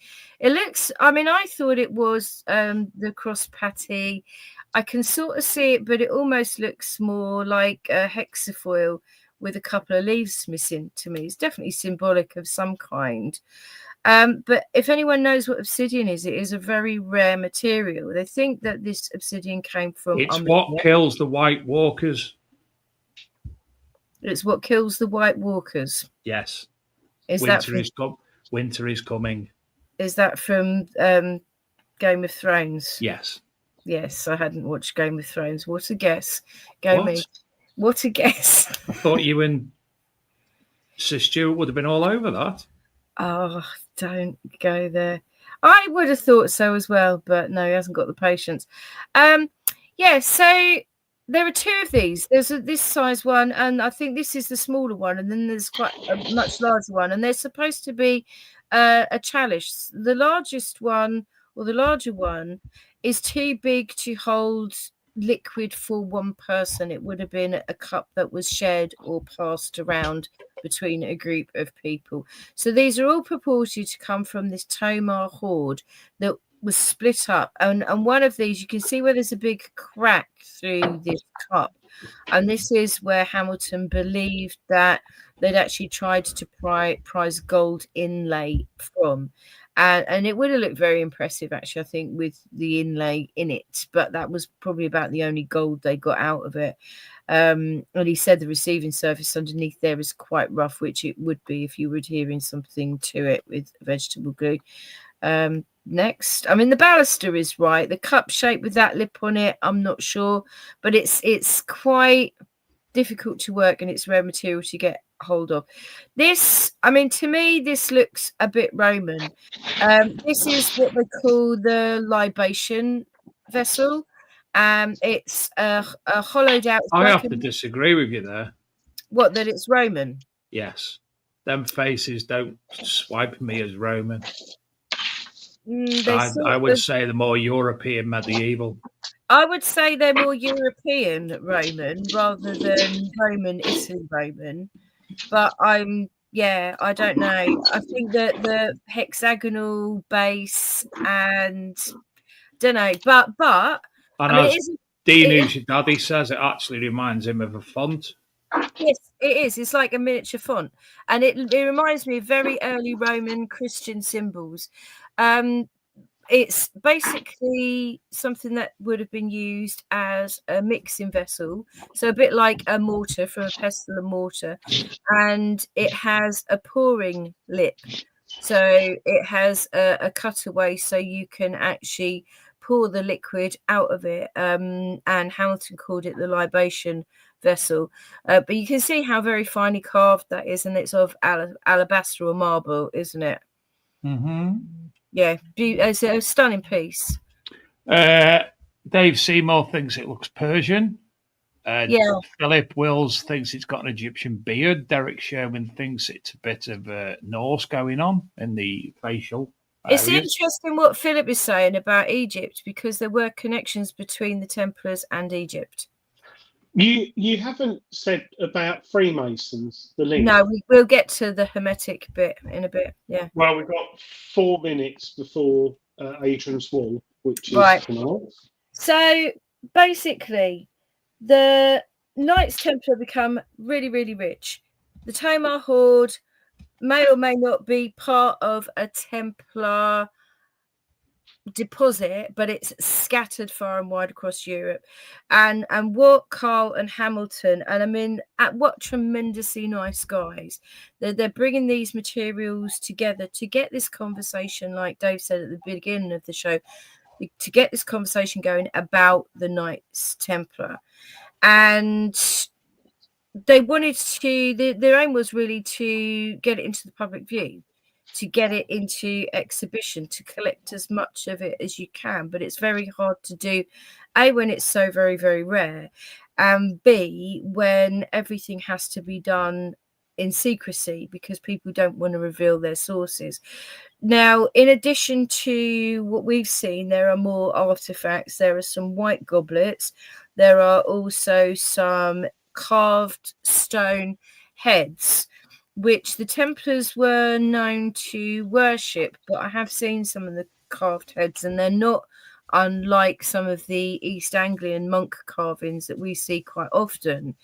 I mean, I thought it was the cross patty. I can sort of see it, but it almost looks more like a hexafoil with a couple of leaves missing to me. It's definitely symbolic of some kind. But if anyone knows what obsidian is, it is a very rare material. They think that this obsidian came from... It's what kills the White Walkers. It's what kills the White Walkers. Yes. Winter is coming. Is that from Game of Thrones? Yes. Yes, I hadn't watched Game of Thrones. What a guess. What a guess. I thought you and Sir Stuart would have been all over that. Oh, don't go there. I would have thought so as well, but no, he hasn't got the patience. Yeah, so there are two of these. There's this size one, and I think this is the smaller one, and then there's quite a much larger one, and they're supposed to be a chalice. The largest one, or the larger one, is too big to hold liquid for one person. It would have been a cup that was shared or passed around between a group of people. So these are all purported to come from this Tomar hoard that was split up, and one of these, you can see where there's a big crack through this cup, and this is where Hamilton believed that they'd actually tried to prize gold inlay from. And it would have looked very impressive, actually, I think, with the inlay in it. But that was probably about the only gold they got out of it. And he said the receiving surface underneath there is quite rough, which it would be if you were adhering something to it with vegetable glue. Next, I mean, the baluster is right. The cup shape with that lip on it, I'm not sure, but it's quite difficult to work, and it's rare material to get hold of. This, I mean, to me, this looks a bit Roman. This is what they call the libation vessel. It's a hollowed out. I have to disagree with you there. What, that it's Roman? Yes, them faces don't swipe me as Roman. I would say they're more European medieval. I would say they're more European Roman rather than Roman Italy Roman. But I don't know. I think that the hexagonal base and don't know, but and I mean, as Dean, who's your daddy, says, it actually reminds him of a font. Yes, it is. It's like a miniature font, and it reminds me of very early Roman Christian symbols. It's basically something that would have been used as a mixing vessel, so a bit like a mortar from a pestle and mortar, and it has a pouring lip, so it has a cutaway, so you can actually pour the liquid out of it. And Hamilton called it the libation vessel, but you can see how very finely carved that is, and it's of alabaster or marble, isn't it? Mm-hmm. Yeah, it's a stunning piece. Dave Seymour thinks it looks Persian. Philip Wills thinks it's got an Egyptian beard. Derek Sherman thinks it's a bit of Norse going on in the facial areas. It's interesting what Philip is saying about Egypt, because there were connections between the Templars and Egypt. You haven't said about Freemasons, the link. No, we'll get to the Hermetic bit in a bit. Yeah. Well, we've got 4 minutes before Adrian's Wall, which is right tonight. So basically, the Knights Templar become really, really rich. The Tamar Horde may or may not be part of a Templar deposit, but it's scattered far and wide across Europe. And what Carl and Hamilton, and I mean, what tremendously nice guys, they're bringing these materials together to get this conversation, like Dave said at the beginning of the show, to get this conversation going about the Knights Templar. And they wanted to, their aim was really to get it into the public view, to get it into exhibition, to collect as much of it as you can. But it's very hard to do, A, when it's so very, very rare, and B, when everything has to be done in secrecy because people don't want to reveal their sources. Now, in addition to what we've seen, there are more artifacts. There are some white goblets. There are also some carved stone heads, which the Templars were known to worship, but I have seen some of the carved heads, and they're not unlike some of the East Anglian monk carvings that we see quite often.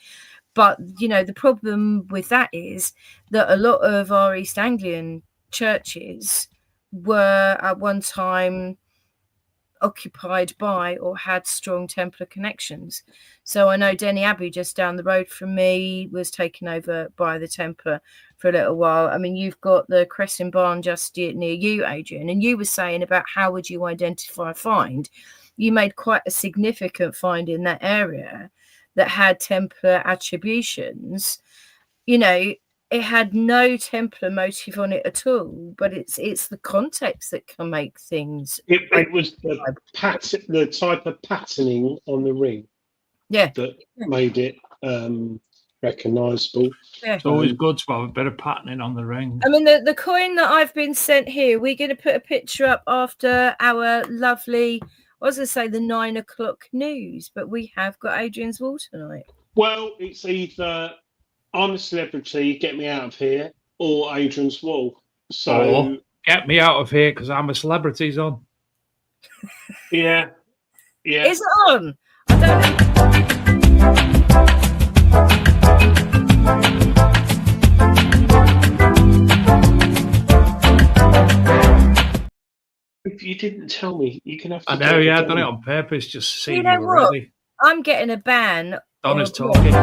But, you know, the problem with that is that a lot of our East Anglian churches were at one time occupied by or had strong Templar connections. So I know Denny Abbey, just down the road from me, was taken over by the Templar for a little while. I mean, you've got the Crescent Barn just near you, Adrian, and you were saying about how would you identify a find. You made quite a significant find in that area that had Templar attributions. You know, it had no Templar motive on it at all, but it's the context that can make things. It was the type of patterning on the ring, that made it recognisable. Yeah. It's always good to have a bit of patterning on the ring. I mean, the coin that I've been sent here, we're going to put a picture up after our lovely, I was going to say the 9 o'clock news, but we have got Adrian's Wall tonight. Well, it's either I'm a Celebrity, Get Me Out of Here, or Adrian's Wall. So or Get Me Out of Here because I'm a Celebrity's on. Yeah. Is it on? I don't know. you didn't tell me. You're gonna have to. I know, yeah, I've done it on purpose just to see You if know you were what? ready. I'm getting a ban. Donna's or a block. talking.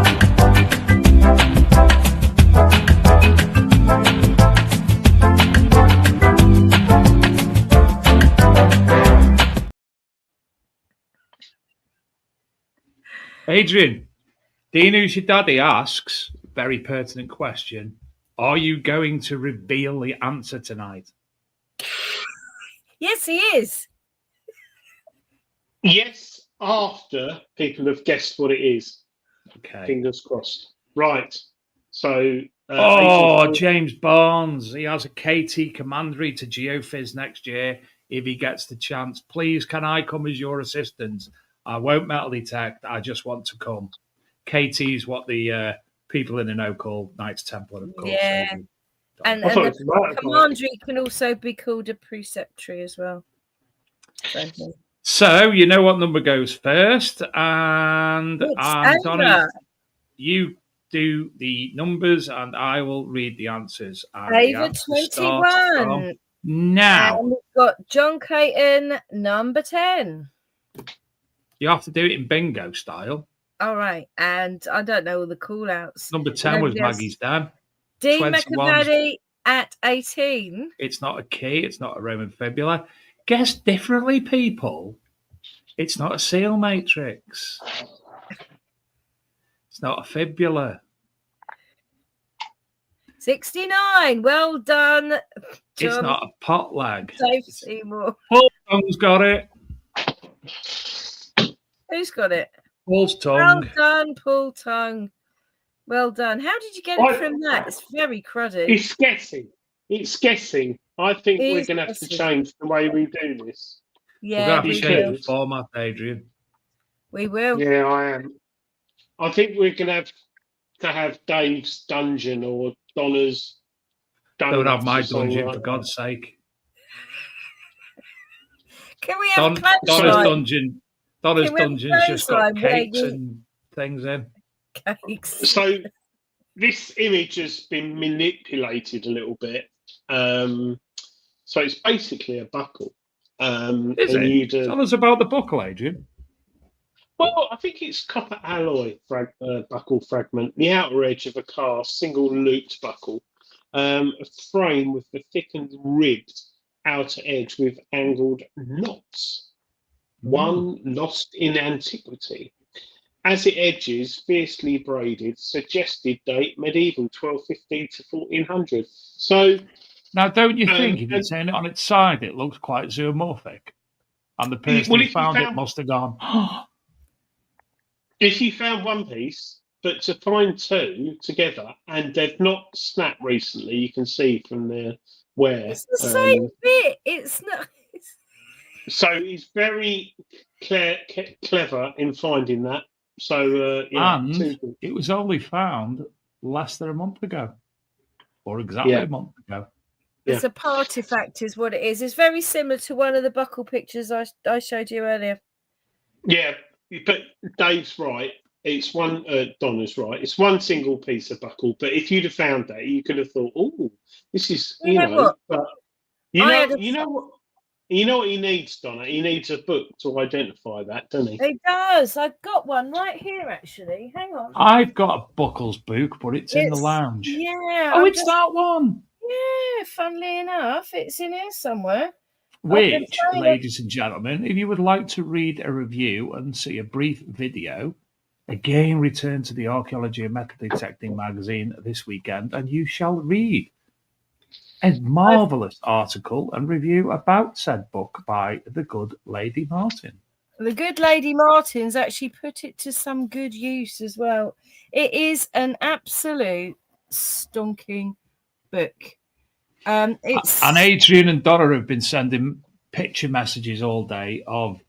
Adrian, Dean Who's Your Daddy asks, very pertinent question, are you going to reveal the answer tonight? Yes, he is. Yes, after people have guessed what it is. Okay. Fingers crossed. Right. So. Oh, James Barnes. He has a KT commandery to Geophys next year if he gets the chance. Please, can I come as your assistant? I won't metal detect. I just want to come. KT is what the people in the know call Knights Templar, of course. Yeah. And I thought the it was commandery can also be called a preceptory as well. So, you know what number goes first. And Donny, you do the numbers and I will read the answers. And the Over answer starts 21. now. And we've got John Clayton, number 10. You have to do it in bingo style. All right. And I don't know all the call outs. Number 10 was Maggie's dad. Dean McAvady at 18. It's not a key. It's not a Roman fibula. Guess differently, people. It's not a seal matrix. It's not a fibula. 69. Well done, John. It's not a pot lag. Dave Seymour. Paul Tongue's got it. Who's got it? Paul's tongue. Well done, Paul Tongue. Well done. How did you get it from that? It's very cruddy. It's guessing. It's guessing. I think we're going to have to change the way we do this. Yeah, we're going to have to change the format, Adrian. We will. Yeah, I am. I think we're going to have Dave's dungeon or Donna's dungeon. Don't have my dungeon, for God's sake. Can we have Donna's dungeon? Donna's dungeon's just got cakes and things in. Cakes. So this image has been manipulated a little bit. So it's basically a buckle. Is it? Tell us about the buckle, Adrian. Well, I think it's copper alloy buckle fragment, the outer edge of a cast, single looped buckle, a frame with the thickened ribbed outer edge with angled knots. One lost in antiquity. As it edges, fiercely braided, suggested date medieval 1250 to 1400. So now, don't you think if you turn it on its side, it looks quite zoomorphic, and the person who found it must have gone. If you found one piece, but to find two together, and they've not snapped recently, you can see from their wear. It's the same bit. It's not. So he's very clever in finding that. So and it was only found less than a month ago, or exactly a month ago. It's a partifact, is what it is. It's very similar to one of the buckle pictures I showed you earlier. Yeah, but Dave's right. It's one. Donna's right. It's one single piece of buckle. But if you'd have found that, you could have thought, "Oh, this is you know." What? But you know what. You know what he needs, Donna? He needs a book to identify that, doesn't he? He does. I've got one right here, actually. Hang on. I've got a Buckles book, but it's in the lounge. Yeah. Oh, it's that one. Yeah, funnily enough, it's in here somewhere. Which, ladies and gentlemen, if you would like to read a review and see a brief video, again, return to the Archaeology and Metal Detecting magazine this weekend, and you shall read a marvellous article and review about said book by the good Lady Martin. The good Lady Martin's actually put it to some good use as well. It is an absolute stonking book. And Adrian and Donna have been sending picture messages all day of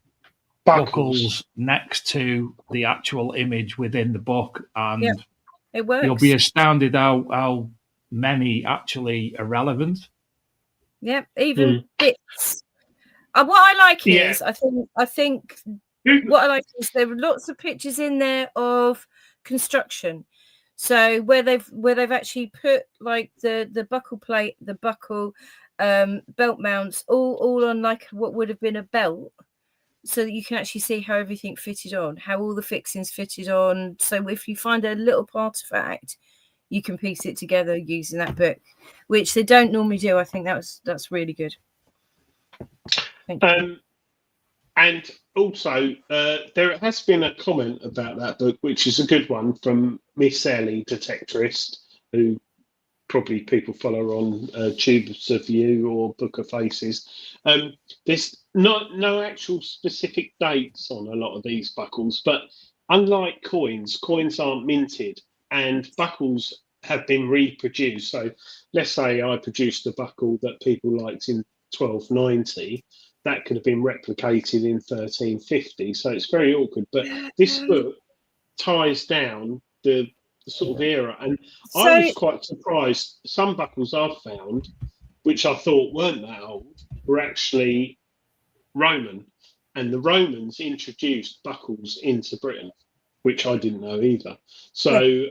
buckles next to the actual image within the book, and it works. You'll be astounded how many actually are relevant. Yep, even bits. What I like is I think what I like is there are lots of pictures in there of construction. So where they've actually put like the buckle plate, the buckle, belt mounts, all on like what would have been a belt, so that you can actually see how everything fitted on, how all the fixings fitted on. So if you find a little artifact, you can piece it together using that book, which they don't normally do. I think that's really good. Thank you. And also, there has been a comment about that book, which is a good one, from Miss Ellie, Detectorist, who probably people follow on Tubes of You or Book of Faces. There's no actual specific dates on a lot of these buckles, but unlike coins aren't minted, and buckles have been reproduced. So let's say I produced a buckle that people liked in 1290. That could have been replicated in 1350. So it's very awkward. But this book ties down the sort of era. And I was quite surprised. Some buckles I've found, which I thought weren't that old, were actually Roman. And the Romans introduced buckles into Britain, which I didn't know either. So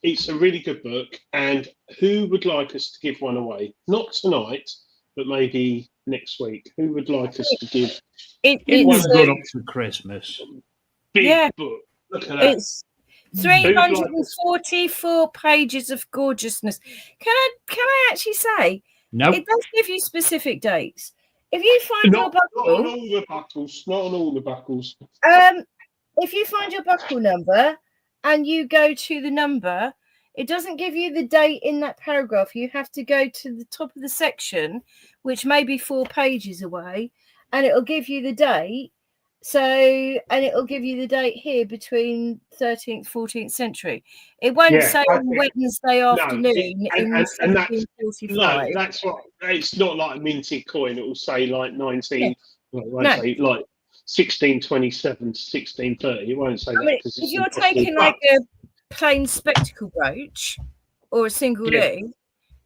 it's a really good book. And who would like us to give one away? Not tonight, but maybe next week. Who would like us to give one good up to Christmas? Big book. Look at that. It's 344 pages of gorgeousness. Can I actually say? No. It does give you specific dates. If you find your buckle, not on all the buckles. Not on all the buckles. If you find your buckle number and you go to the number, it doesn't give you the date in that paragraph. You have to go to the top of the section, which may be 4 pages away, and it'll give you the date. So, and it'll give you the date here between 13th, 14th century. It won't say on Wednesday afternoon in 1745. That's what. It's not like a minted coin. It will say like 19. Well, it won't say like 1627 to 1630. It won't say that. If you're taking like a plain spectacle brooch or a single ring,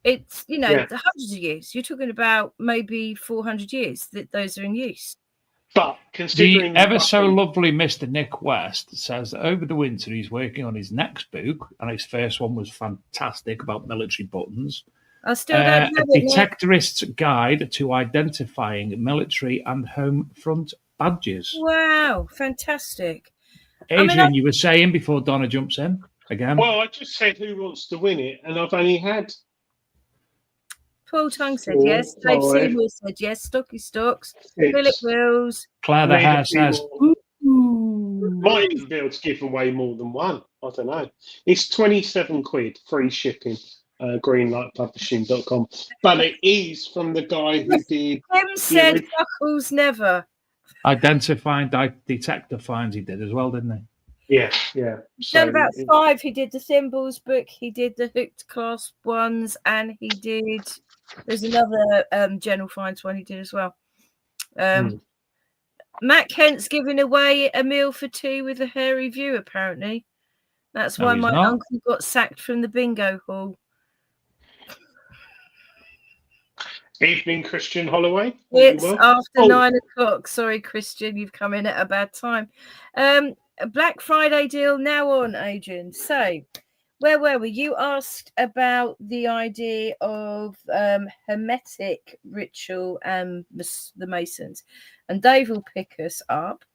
it's hundreds of years. You're talking about maybe 400 years that those are in use. But considering the ever so lovely Mr. Nick West says that over the winter he's working on his next book, and his first one was fantastic about military buttons. I still don't have a detectorist's guide to identifying military and home front badges. Wow, fantastic. Adrian, you were saying before Donna jumps in again. Well, I just said who wants to win it, and I've only had. Paul Tongue said yes. Dave Seymour said yes. Stocky Stocks. Philip Wills. Claire the Hare says, might even be able to give away more than one. I don't know. It's 27 quid, free shipping, greenlightpublishing.com. But it is from the guy who did. Tim said buckles never. Identifying detector finds he did as well, didn't he? Yeah. He's done about 5. He did the thimbles book, he did the hooked clasp ones, and he did. There's another general finds one he did as well. Matt Kent's giving away a meal for 2 with a hairy view, apparently. That's why my uncle got sacked from the bingo hall. Evening, Christian Holloway. It's after 9 o'clock. Sorry, Christian, you've come in at a bad time. A Black Friday deal now on, Adrian. So, where were we? You asked about the idea of hermetic ritual and the Masons, and Dave will pick us up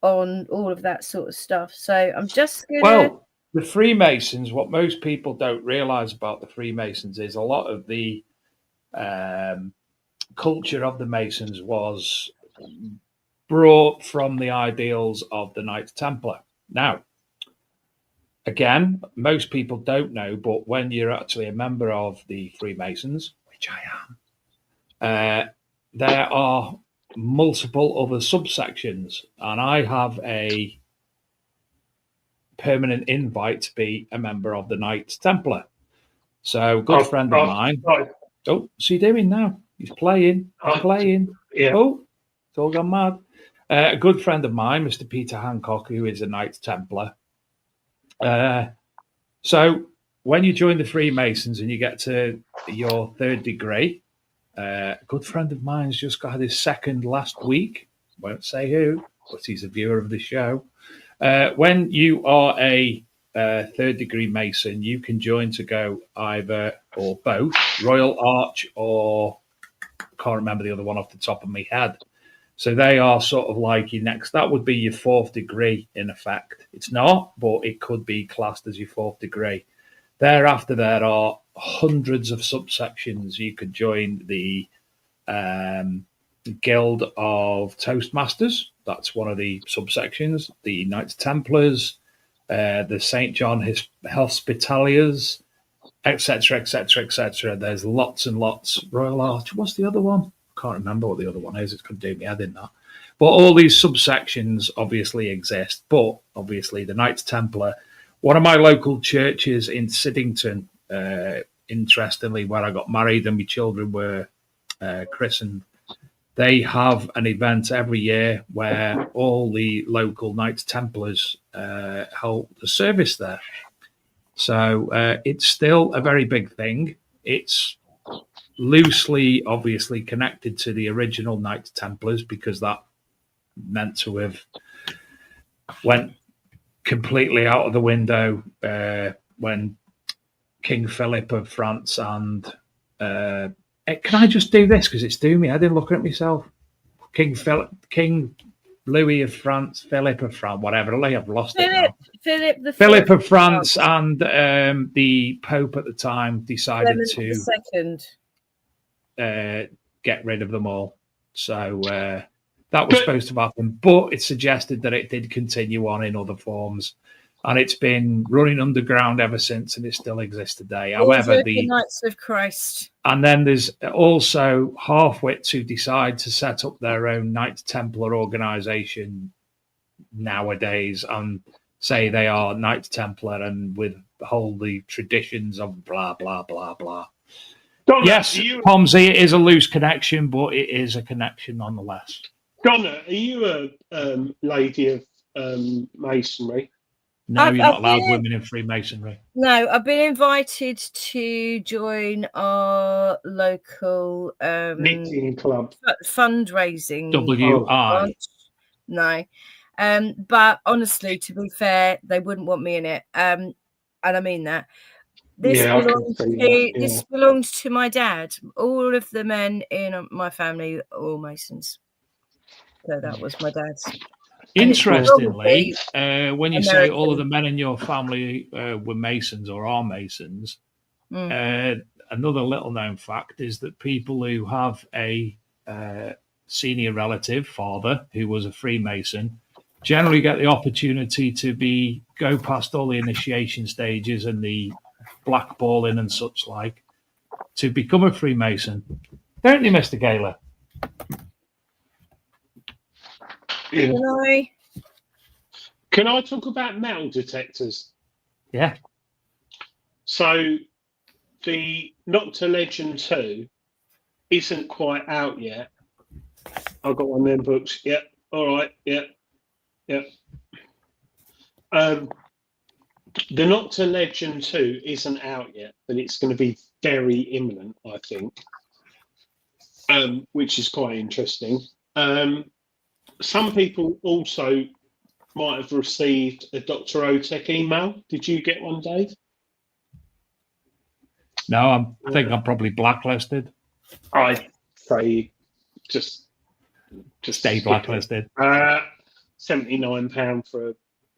on all of that sort of stuff. So I'm just gonna. Well, the Freemasons. What most people don't realise about the Freemasons is a lot of the culture of the Masons was brought from the ideals of the Knights Templar. Now, again, most people don't know, but when you're actually a member of the Freemasons, which I am, there are multiple other subsections, and I have a permanent invite to be a member of the Knights Templar. So, a good friend of mine. Oh, what's he doing now? He's playing. Yeah. Oh, it's all gone mad. A good friend of mine, Mr. Peter Hancock, who is a Knights Templar. So when you join the Freemasons and you get to your 3rd degree, a good friend of mine's just got his 2nd last week. Won't say who, but he's a viewer of the show. When you are a 3rd degree Mason, you can join to go either or both Royal Arch or can't remember the other one off the top of my head. So they are sort of like your next, that would be your fourth degree in effect. It's not, but it could be classed as your fourth degree. Thereafter, there are hundreds of subsections. You could join the Guild of Toastmasters. That's one of the subsections. The Knights Templars, the St. John Hospitaliers, etc., etc., etc. There's lots and lots. Royal Arch. What's the other one? Can't remember what the other one is. It's going to do me head in that. But all these subsections obviously exist. But obviously, the Knights Templar, one of my local churches in Siddington, interestingly, where I got married and my children were christened, they have an event every year where all the local Knights Templars hold the service there. So it's still a very big thing. It's loosely, obviously, connected to the original Knights Templars because that meant to have went completely out of the window when King Philip of France and can I just do this because it's doing me? I didn't look at myself. King Louis of France, Philip of France, whatever. I've lost it now. Philip of France and the Pope at the time decided to get rid of them all. So that was supposed to happen, but it suggested that it did continue on in other forms, and it's been running underground ever since, and it still exists today. However, the Knights of Christ. And then there's also half-wits who decide to set up their own Knights Templar organisation nowadays and say they are Knights Templar and withhold the traditions of blah, blah, blah, blah. Donna, yes, Pomsey, it is a loose connection, but it is a connection nonetheless. Donna, are you a lady of masonry? No, you're not allowed women in Freemasonry. No, I've been invited to join our local knitting club fundraising. WI. No, but honestly, to be fair, they wouldn't want me in it, and I mean that. This belongs to my dad. All of the men in my family are all Masons. So that was my dad's. Interestingly, when you say all of the men in your family were Masons or are Masons, another little known fact is that people who have a senior relative, father, who was a Freemason, generally get the opportunity to go past all the initiation stages and the blackballing and such like to become a Freemason. Don't you, Mr. Gaylor? Yeah. Can I talk about metal detectors? Yeah. So the Nocta Legend 2 isn't quite out yet. I've got one of them books. Yep. All right. Yep. Yep. The Nocta Legend 2 isn't out yet, but it's going to be very imminent, I think, which is quite interesting. Some people also might have received a Dr. Otech email. Did you get one, Dave? No, I think I'm probably blacklisted. I'd say just stay blacklisted. £79 for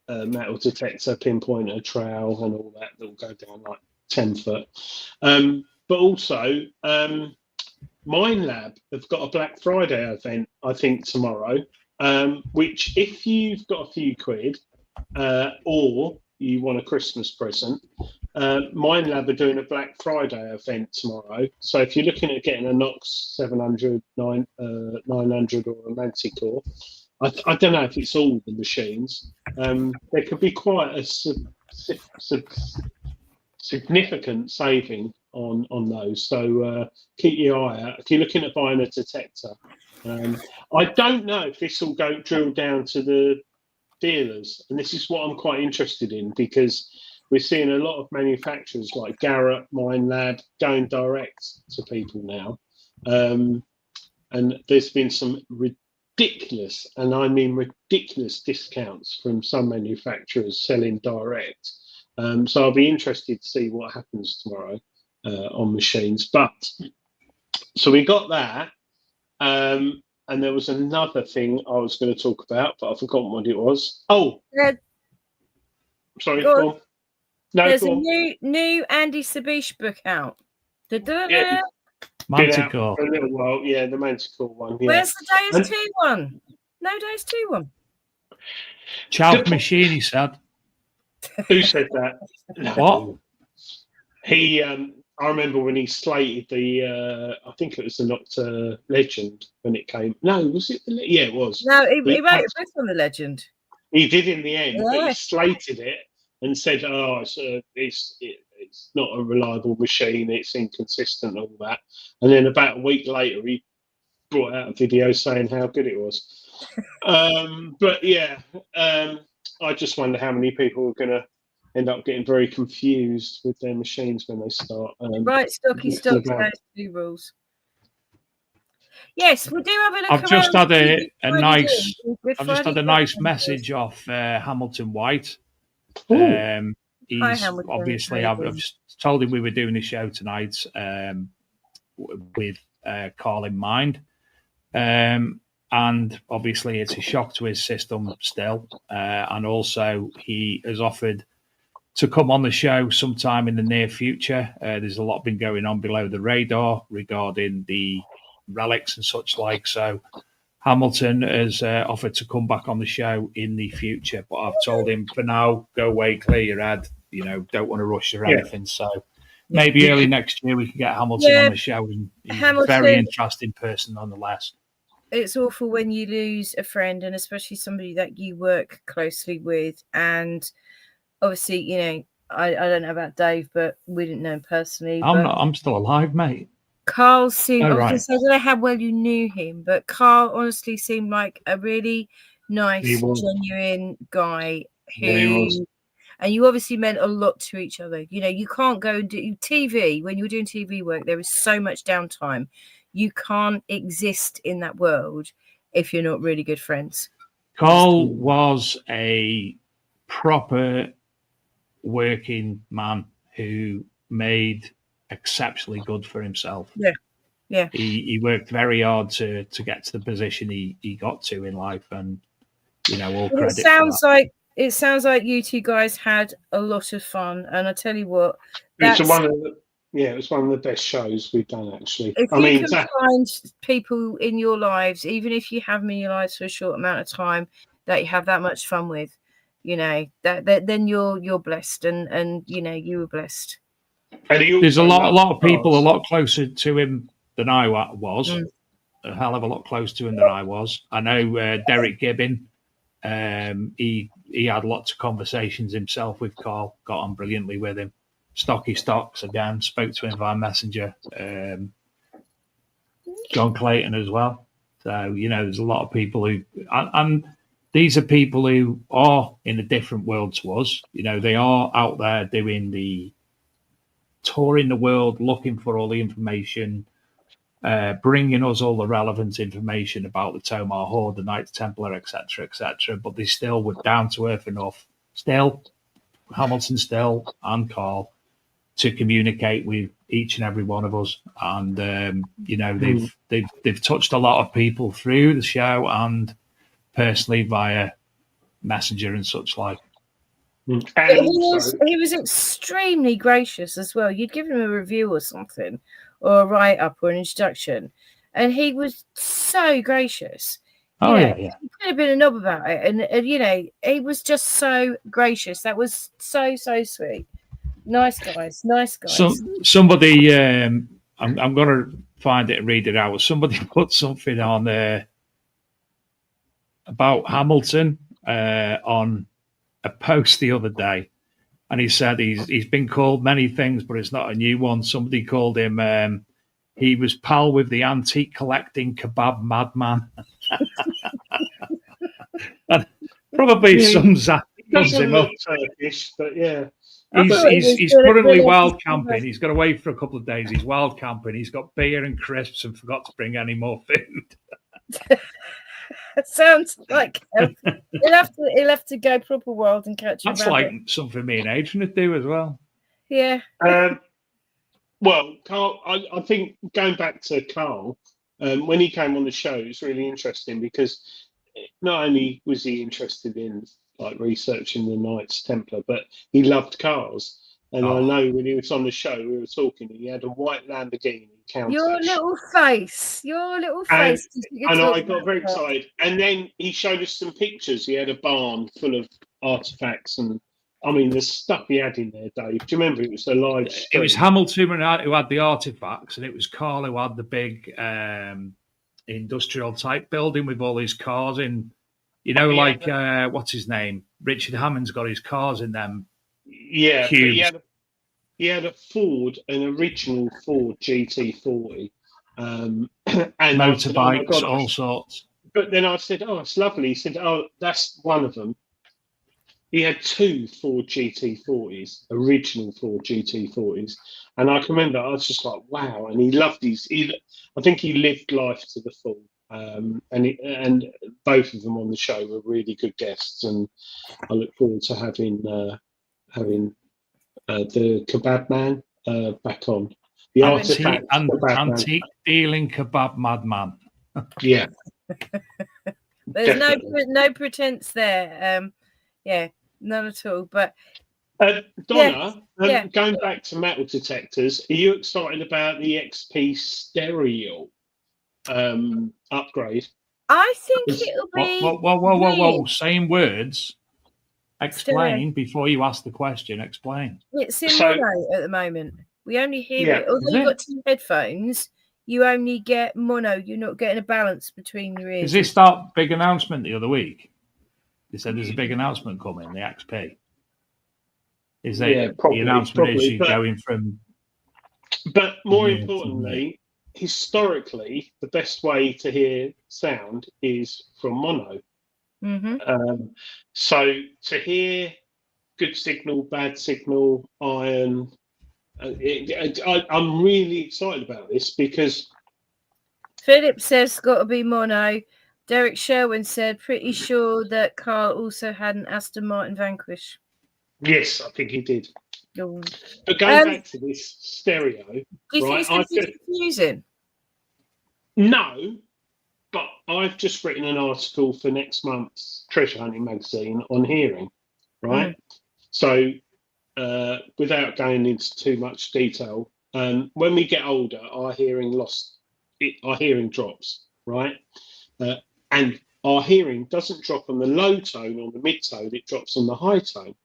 a metal detector, pinpointer, trowel, and all that. That'll go down like 10 foot. But also, Mine Lab have got a Black Friday event, I think, tomorrow. Which, if you've got a few quid or you want a Christmas present, Mine Lab are doing a Black Friday event tomorrow. So if you're looking at getting a Nox 700, 900 or a Manticore, I don't know if it's all the machines. There could be quite a significant saving on those. So keep your eye out. If you're looking at buying a detector, I don't know if this will drill down to the dealers, and this is what I'm quite interested in because we're seeing a lot of manufacturers like Garrett, Mine Lab going direct to people now, and there's been some ridiculous, and I mean ridiculous, discounts from some manufacturers selling direct. So I'll be interested to see what happens tomorrow on machines. But so we got that. And there was another thing I was going to talk about, but I've forgotten what it was. Oh, sorry, go on. No, There's go a on. new Andy Sabish book out. Yeah. Manticore. For a little while, yeah, the Manticore one. Yeah. Where's the Days 2 one? No Days 2 one. Child machine, he said. Who said that? What? He, I remember when he slated the, I think it was the Nocta Legend when it came. No, was it? Yeah, it was. No, he wrote a book on the Legend. He did in the end, but Yeah. he slated it and said, "Oh, it's not a reliable machine. It's inconsistent, all that." And then about a week later, he brought out a video saying how good it was. But yeah, I just wonder how many people are going to end up getting very confused with their machines when they start. Right, Stocky Stocks Days 2 rules. Yes, we do have a look. I've just had a nice. Good I've just had Friday a nice questions. message off Hamilton White. Hi, He's Hamilton. obviously. How I've you doing? just told him we were doing a show tonight with Carl in mind, and obviously it's a shock to his system still. And also he has offered to come on the show sometime in the near future. There's a lot been going on below the radar regarding the relics and such like. So Hamilton has offered to come back on the show in the future, but I've told him for now, go away, clear your head. You know, don't want to rush or anything. So maybe early next year we can get Hamilton on the show. And he's a very interesting person nonetheless. It's awful when you lose a friend, and especially somebody that you work closely with. And obviously, you know, I don't know about Dave, but we didn't know him personally. I'm still alive, mate. Carl seemed, Oh, right. I don't know how well you knew him, but Carl honestly seemed like a really nice, genuine guy and you obviously meant a lot to each other. You know, you can't go and do TV when you're doing TV work. There is so much downtime. You can't exist in that world if you're not really good friends. Carl was a proper working man who made exceptionally good for himself. Yeah. He worked very hard to get to the position he got to in life, and you know, all credit. It sounds like you two guys had a lot of fun, and I tell you what, it was one of the best shows we've done, actually. If you can find people in your lives, even if you have them in your lives for a short amount of time, that you have that much fun with, you know, that then you're blessed, and you know, you were blessed. There's a lot of people a lot closer to him than I was. A hell of a lot closer to him than I was. I know Derek Gibbon. He had lots of conversations himself with Carl. Got on brilliantly with him. Stocky Stocks again. Spoke to him via Messenger. John Clayton as well. So you know, there's a lot of people who and these are people who are in a different world to us. You know, they are out there doing the touring the world, looking for all the information, bringing us all the relevant information about the Tomar Horde, the Knights Templar, etc., etc. But they still were down to earth enough, still, Hamilton still, and Carl, to communicate with each and every one of us. And you know, they've touched a lot of people through the show and personally via Messenger and such like. He was extremely gracious as well. You'd give him a review or something, or a write-up or an introduction, and he was so gracious. He could have been a knob about it, and you know, he was just so gracious. That was so sweet. Nice guys. So somebody, I'm going to find it and read it out. Somebody put something on about Hamilton on a post the other day, and he said he's been called many things, but it's not a new one. Somebody called him he was pal with the antique collecting kebab madman. And probably sums him up. Turkish, but yeah. He's currently wild camping. He's got away for a couple of days. He's wild camping. He's got beer and crisps and forgot to bring any more food. It sounds like he'll have to go proper wild and catch. That's like something me and Adrian would do as well. Yeah. Well, Carl, I think going back to Carl, when he came on the show, it was really interesting because not only was he interested in like researching the Knights Templar, but he loved cars. And I know when he was on the show, we were talking. He had a white Lamborghini Countach. Your little face. And I got very excited. And then he showed us some pictures. He had a barn full of artifacts and, I mean, the stuff he had in there, Dave. Do you remember? It was a live stream. It was Hamilton who had the artifacts, and it was Carl who had the big industrial type building with all his cars in. You know, what's his name? Richard Hammond's got his cars in them. Yeah, cubes. But he had a Ford, an original Ford GT40. And motorbikes, all sorts. But then I said, "Oh, it's lovely." He said, "Oh, that's one of them." He had 2 Ford GT40s, original Ford GT40s, and I can remember I was just like, "Wow!" And he loved these. I think he lived life to the full. And both of them on the show were really good guests, and I look forward to having the kebab man back on. The antique dealing kebab madman. Yeah, there's no pretense there. Yeah, none at all. But Donna, going back to metal detectors, are you excited about the XP stereo upgrade? I think it'll be. Whoa! Same words. Explain before you ask the question. Explain. It's in mono at the moment. We only hear it. Although you've got 2 headphones, you only get mono. You're not getting a balance between your ears. Is this that big announcement the other week? They said there's a big announcement coming, the XP. Is that the announcement is you going from... But more importantly, historically, the best way to hear sound is from mono. Mm-hmm. So to hear good signal, bad signal, iron, I'm really excited about this because... Philip says got to be mono. Derek Sherwin said, pretty sure that Carl also had an Aston Martin Vanquish. Yes, I think he did. Oh. But going back to this stereo, do you think it's going to be confusing? No, but I've just written an article for next month's Treasure Hunting magazine on hearing, right? So, without going into too much detail, when we get older, our hearing drops, right? And our hearing doesn't drop on the low tone or the mid tone; it drops on the high tone.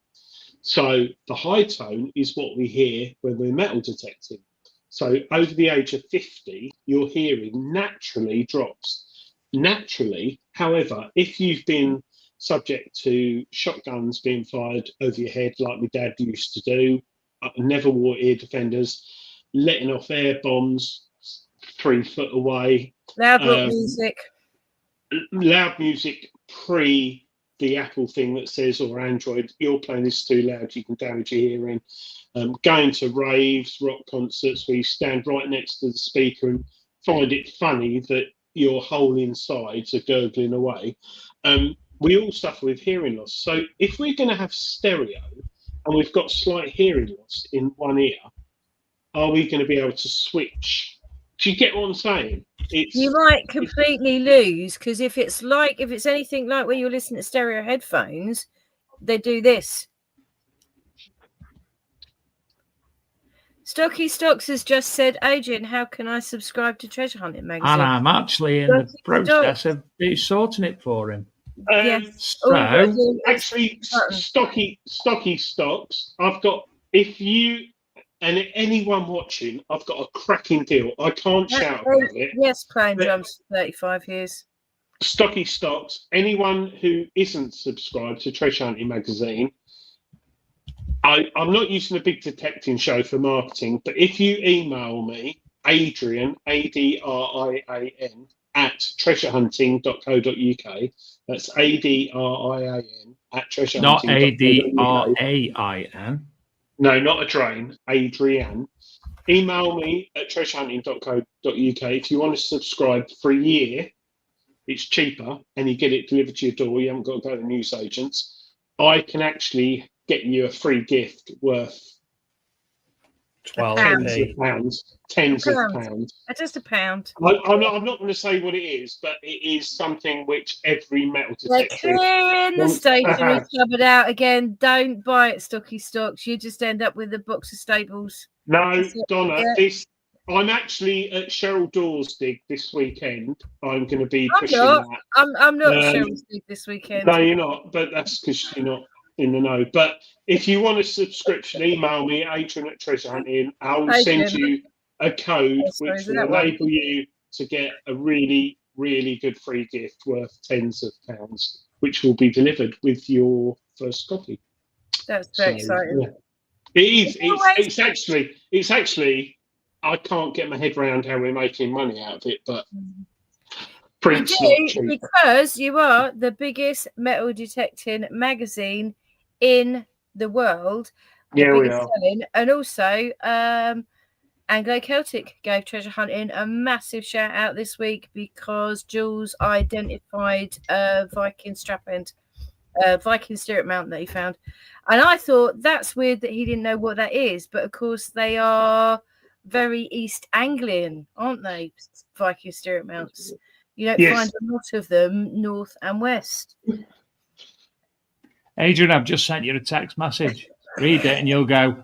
So the high tone is what we hear when we're metal detecting. So over the age of 50, your hearing naturally drops. Naturally, however, if you've been subject to shotguns being fired over your head like my dad used to do, never wore ear defenders, letting off air bombs 3 foot away. Loud music. Loud music pre the Apple thing that says, or Android, you're playing this too loud, you can damage your hearing. Going to raves, rock concerts where you stand right next to the speaker and find it funny that your whole insides are gurgling away. We all suffer with hearing loss. So if we're going to have stereo and we've got slight hearing loss in one ear, are we going to be able to switch? Do you get what I'm saying? You might completely lose, because if it's anything like when you're listening to stereo headphones, they do this. Stocky Stocks has just said, Adrian, how can I subscribe to Treasure Hunting magazine? And I'm actually in the process of sorting it for him. So actually, Stocky Stocks, I've got, if you and anyone watching, I've got a cracking deal. I can't shout about it. Yes, playing drums for 35 years. Stocky Stocks, anyone who isn't subscribed to Treasure Hunting magazine, I'm not using a big detecting show for marketing, but if you email me, Adrian, ADRIAN, at treasurehunting.co.uk, that's ADRIAN at treasurehunting.co.uk. Not ADRAIN. No, not a drain, Adrian. Email me at treasurehunting.co.uk if you want to subscribe for a year. It's cheaper and you get it delivered to your door. You haven't got to go to newsagents. I can actually get you a free gift worth tens of pounds. Tens of pounds. Just a pound. I'm not going to say what it is, but it is something which every metal They're detector clearing the wants to stationery have. cupboard out again. Don't buy it, Stocky Stocks. You just end up with a box of Staples. No, Donna, Yeah. I'm actually at Cheryl Dawes dig this weekend. I'm going to be I'm pushing not. that. I'm not Cheryl's dig this weekend. No, you're not, but that's because you're not in the know. But if you want a subscription, email me at Adrian@treasurehunting. I'll send you a code which will enable you to get a really, really good free gift worth tens of pounds, which will be delivered with your first copy. That's very exciting. Yeah. It is. It's actually. I can't get my head around how we're making money out of it, but print's not cheap. Because you are the biggest metal detecting magazine in the world. Yeah, we are. Selling, and also Anglo-Celtic gave Treasure Hunting a massive shout out this week because Jules identified a Viking strap end, Viking stirrup mount that he found. And I thought that's weird that he didn't know what that is. But of course, they are very East Anglian, aren't they? Viking stirrup mounts. You don't find a lot of them north and west. Adrian, I've just sent you a text message. Read it and you'll go,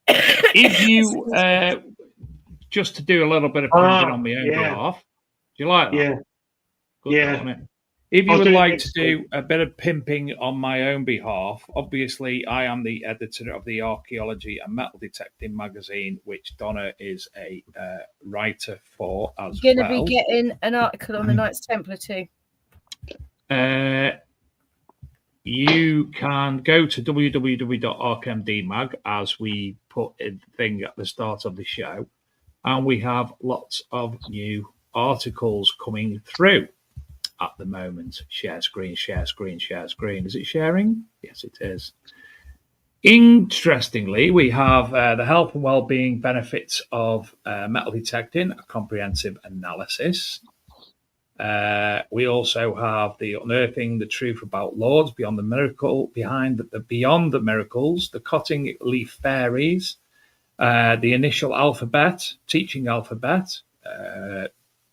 if you, just to do a little bit of pimping on my own behalf, do you like that? Yeah. Good, isn't it? If you would like to do a bit of pimping on my own behalf, obviously I am the editor of the Archaeology and Metal Detecting magazine, which Donna is a writer for as You're going to be getting an article on the Knights Templar too. You can go to www.archmdmag, as we put in the thing at the start of the show, and we have lots of new articles coming through at the moment. Share screen, share screen, share screen. Is it sharing? Yes, it is. Interestingly, we have the health and well-being benefits of metal detecting, a comprehensive analysis. We also have the unearthing the truth about lords beyond the miracle, beyond the miracles, the cutting leaf fairies, the initial alphabet, teaching alphabet,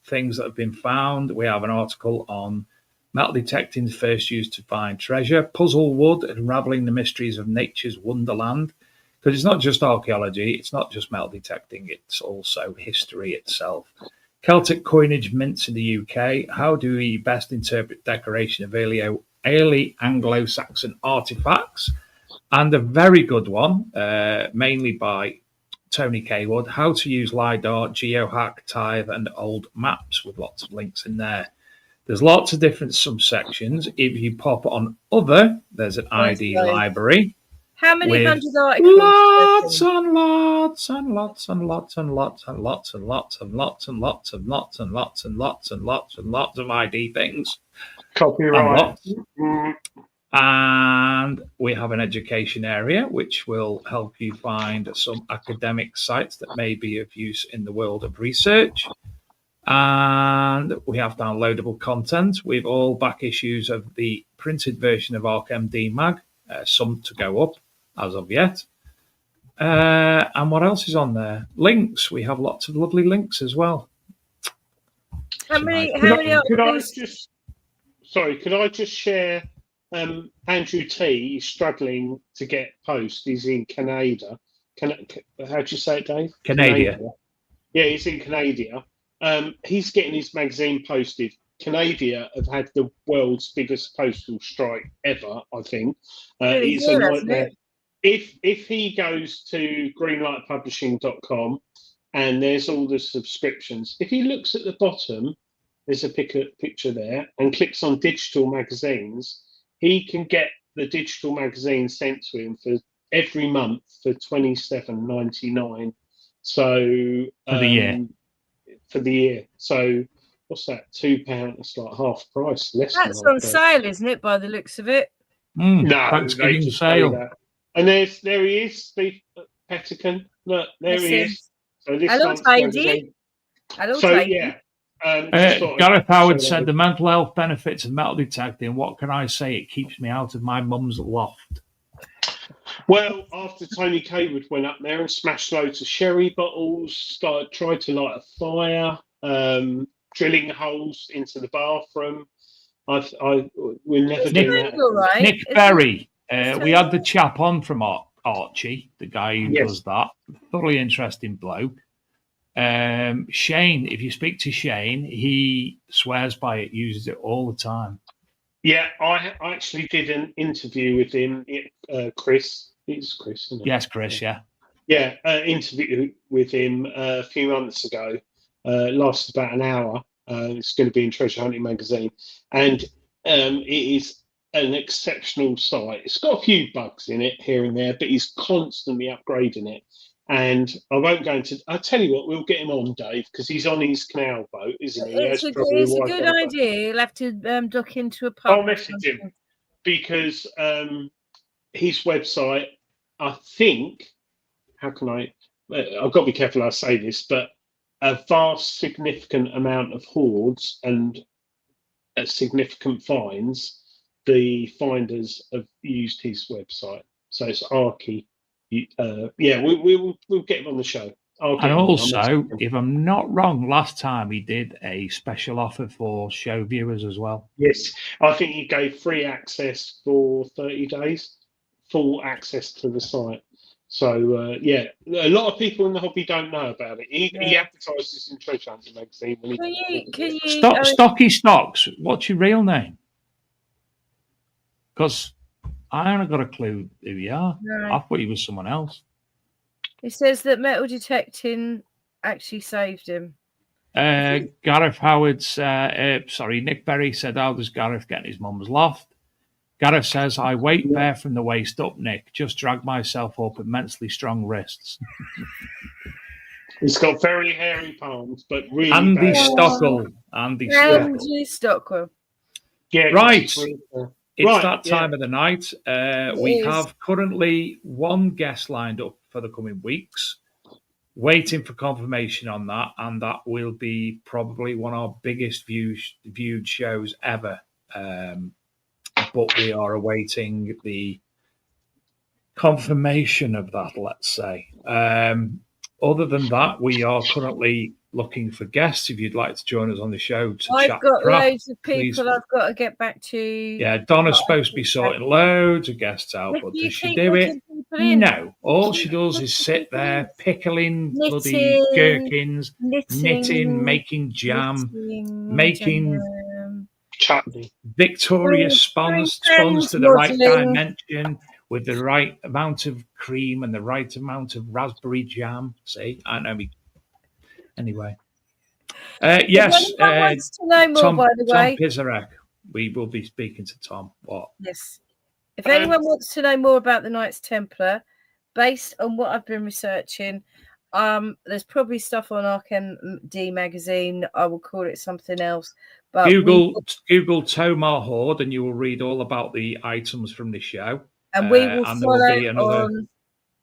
things that have been found. We have an article on metal detecting's first use to find treasure, puzzle wood, unraveling the mysteries of nature's wonderland. Because it's not just archaeology, it's not just metal detecting, it's also history itself. Celtic coinage mints in the UK. How do we best interpret decoration of early Anglo-Saxon artifacts? And a very good one, mainly by Tony Kaywood, how to use LiDAR, GeoHack, Tithe, and old maps, with lots of links in there. There's lots of different subsections. If you pop on other, there's an ID library. How many hundred articles? Lots and lots and lots and lots and lots and lots and lots and lots and lots and lots and lots and lots and lots and lots of ID things. Copyright. And we have an education area which will help you find some academic sites that may be of use in the world of research. And we have downloadable content with all back issues of the printed version of ArchMD Mag, some to go up as of yet. And what else is on there? Links. We have lots of lovely links as well. How many could I just share? Andrew T is struggling to get post. He's in Canada. How do you say it, Dave? Canada. Yeah, he's in Canada. He's getting his magazine posted. Canada have had the world's biggest postal strike ever, I think. It's a nightmare. If he goes to greenlightpublishing.com and there's all the subscriptions, if he looks at the bottom, there's a picture there, and clicks on digital magazines, he can get the digital magazine sent to him for every month for $27.99. So for the year. For the year. So what's that? £2? It's like half price. Less. That's on sale, isn't it? By the looks of it. No, Thanksgiving sale. That. And there he is, Steve Pettican. Look, there he is. So this Hello, Tidy. Hello, so Tidy. yeah, Just thought I'd Gareth Howard share that said with the mental health benefits of metal detecting. What can I say? It keeps me out of my mum's loft. Well, after Tony Kaywood went up there and smashed loads of sherry bottles, tried to light a fire, drilling holes into the bathroom, we're never doing that. All right. Nick Berry. We had the chap on from Archie, the guy who Yes. does that. Thoroughly interesting bloke. Shane, if you speak to Shane, he swears by it, uses it all the time. Yeah, I actually did an interview with him, Chris. It's Chris, isn't it? Yes, Chris, yeah. Yeah, interview with him a few months ago. Lasted about an hour. It's going to be in Treasure Hunting magazine. And it is an exceptional site. It's got a few bugs in it here and there, but he's constantly upgrading it. And I won't go into. I'll tell you what, we'll get him on, Dave, because he's on his canal boat, isn't he? It's a good idea. You'll have to duck into a pub. I'll message him because his website, I think. How can I? I've got to be careful I say this, but a vast, significant amount of hoards and significant finds. The finders have used his website, so it's Archie. Yeah, we'll get him on the show. And also, if I'm not wrong, last time he did a special offer for show viewers as well. Yes, I think he gave free access for 30 days, full access to the site. So, yeah, a lot of people in the hobby don't know about it. He advertises in Treasure Hunting magazine. Can you Stocky Stocks, what's your real name? Because I haven't got a clue who you are. No. I thought you was someone else. It says that metal detecting actually saved him. Gareth Howard's, Nick Berry said, how does Gareth get in his mum's loft? Gareth says, I weight bear from the waist up, Nick. Just drag myself up immensely strong wrists. He's got very hairy palms, but really Andy bad. Stockwell. Andy Stockwell. Yeah, right. It's Right, that time of the night. We have currently one guest lined up for the coming weeks. Waiting for confirmation on that, and that will be probably one of our biggest viewed shows ever. But we are awaiting the confirmation of that, let's say. Other than that, we are currently looking for guests. If you'd like to join us on the show to I've chat got crap, loads of people please. I've got to get back to. Yeah, Donna's supposed to be sorting loads of guests out, but does she do it? No. All she does is sit there pickling bloody gherkins, knitting, making jam, making chutney. Victorious sponge to the right dimension with the right amount of cream and the right amount of raspberry jam. See, I know me. Anyway. Yes, If anyone wants to know more, Tom, by the way. Tom Pizarek. We will be speaking to Tom. What? Yes. If anyone wants to know more about the Knights Templar, based on what I've been researching, there's probably stuff on RKMD magazine. I will call it something else. But Google Tomar Horde, and you will read all about the items from the show. And we will and follow there will be another on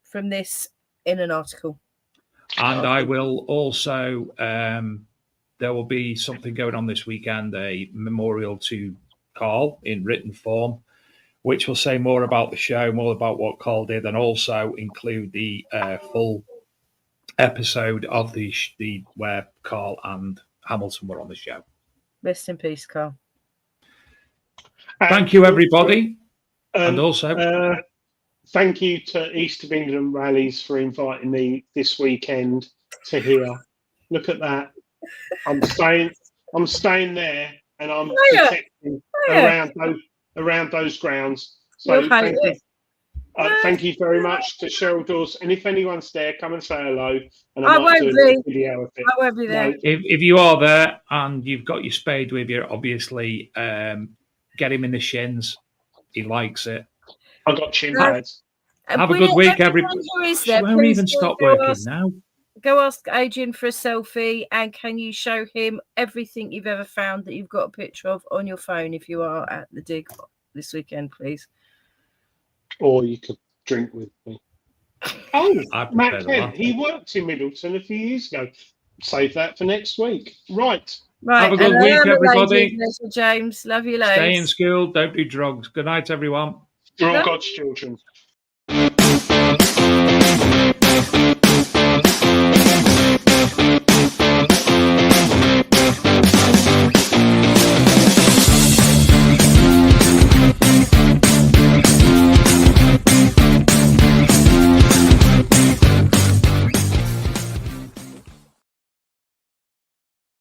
from this in an article. And I will also, there will be something going on this weekend, a memorial to Carl in written form, which will say more about the show, more about what Carl did, and also include the full episode of the where Carl and Hamilton were on the show. Rest in peace, Carl. Thank you, everybody. And also... thank you to East of England Rallies for inviting me this weekend to here. Look at that. I'm staying there, and I'm protecting around those grounds. So thank you very much to Cheryl Dawes. And if anyone's there, come and say hello. And I won't be there. If you are there and you've got your spade with you, obviously get him in the shins. He likes it. I got chin pads. Have a good week, everybody. She won't even stop working now. Go ask Adrian for a selfie, and can you show him everything you've ever found that you've got a picture of on your phone if you are at the dig this weekend, please? Or you could drink with me. Oh, Matt Kent, he worked in Middleton a few years ago. Save that for next week. Right. Right. Have a good and I week, am a everybody. lady, Mr. James. Love you loads. Stay in school. Don't do drugs. Good night, everyone. You're all Love God's children.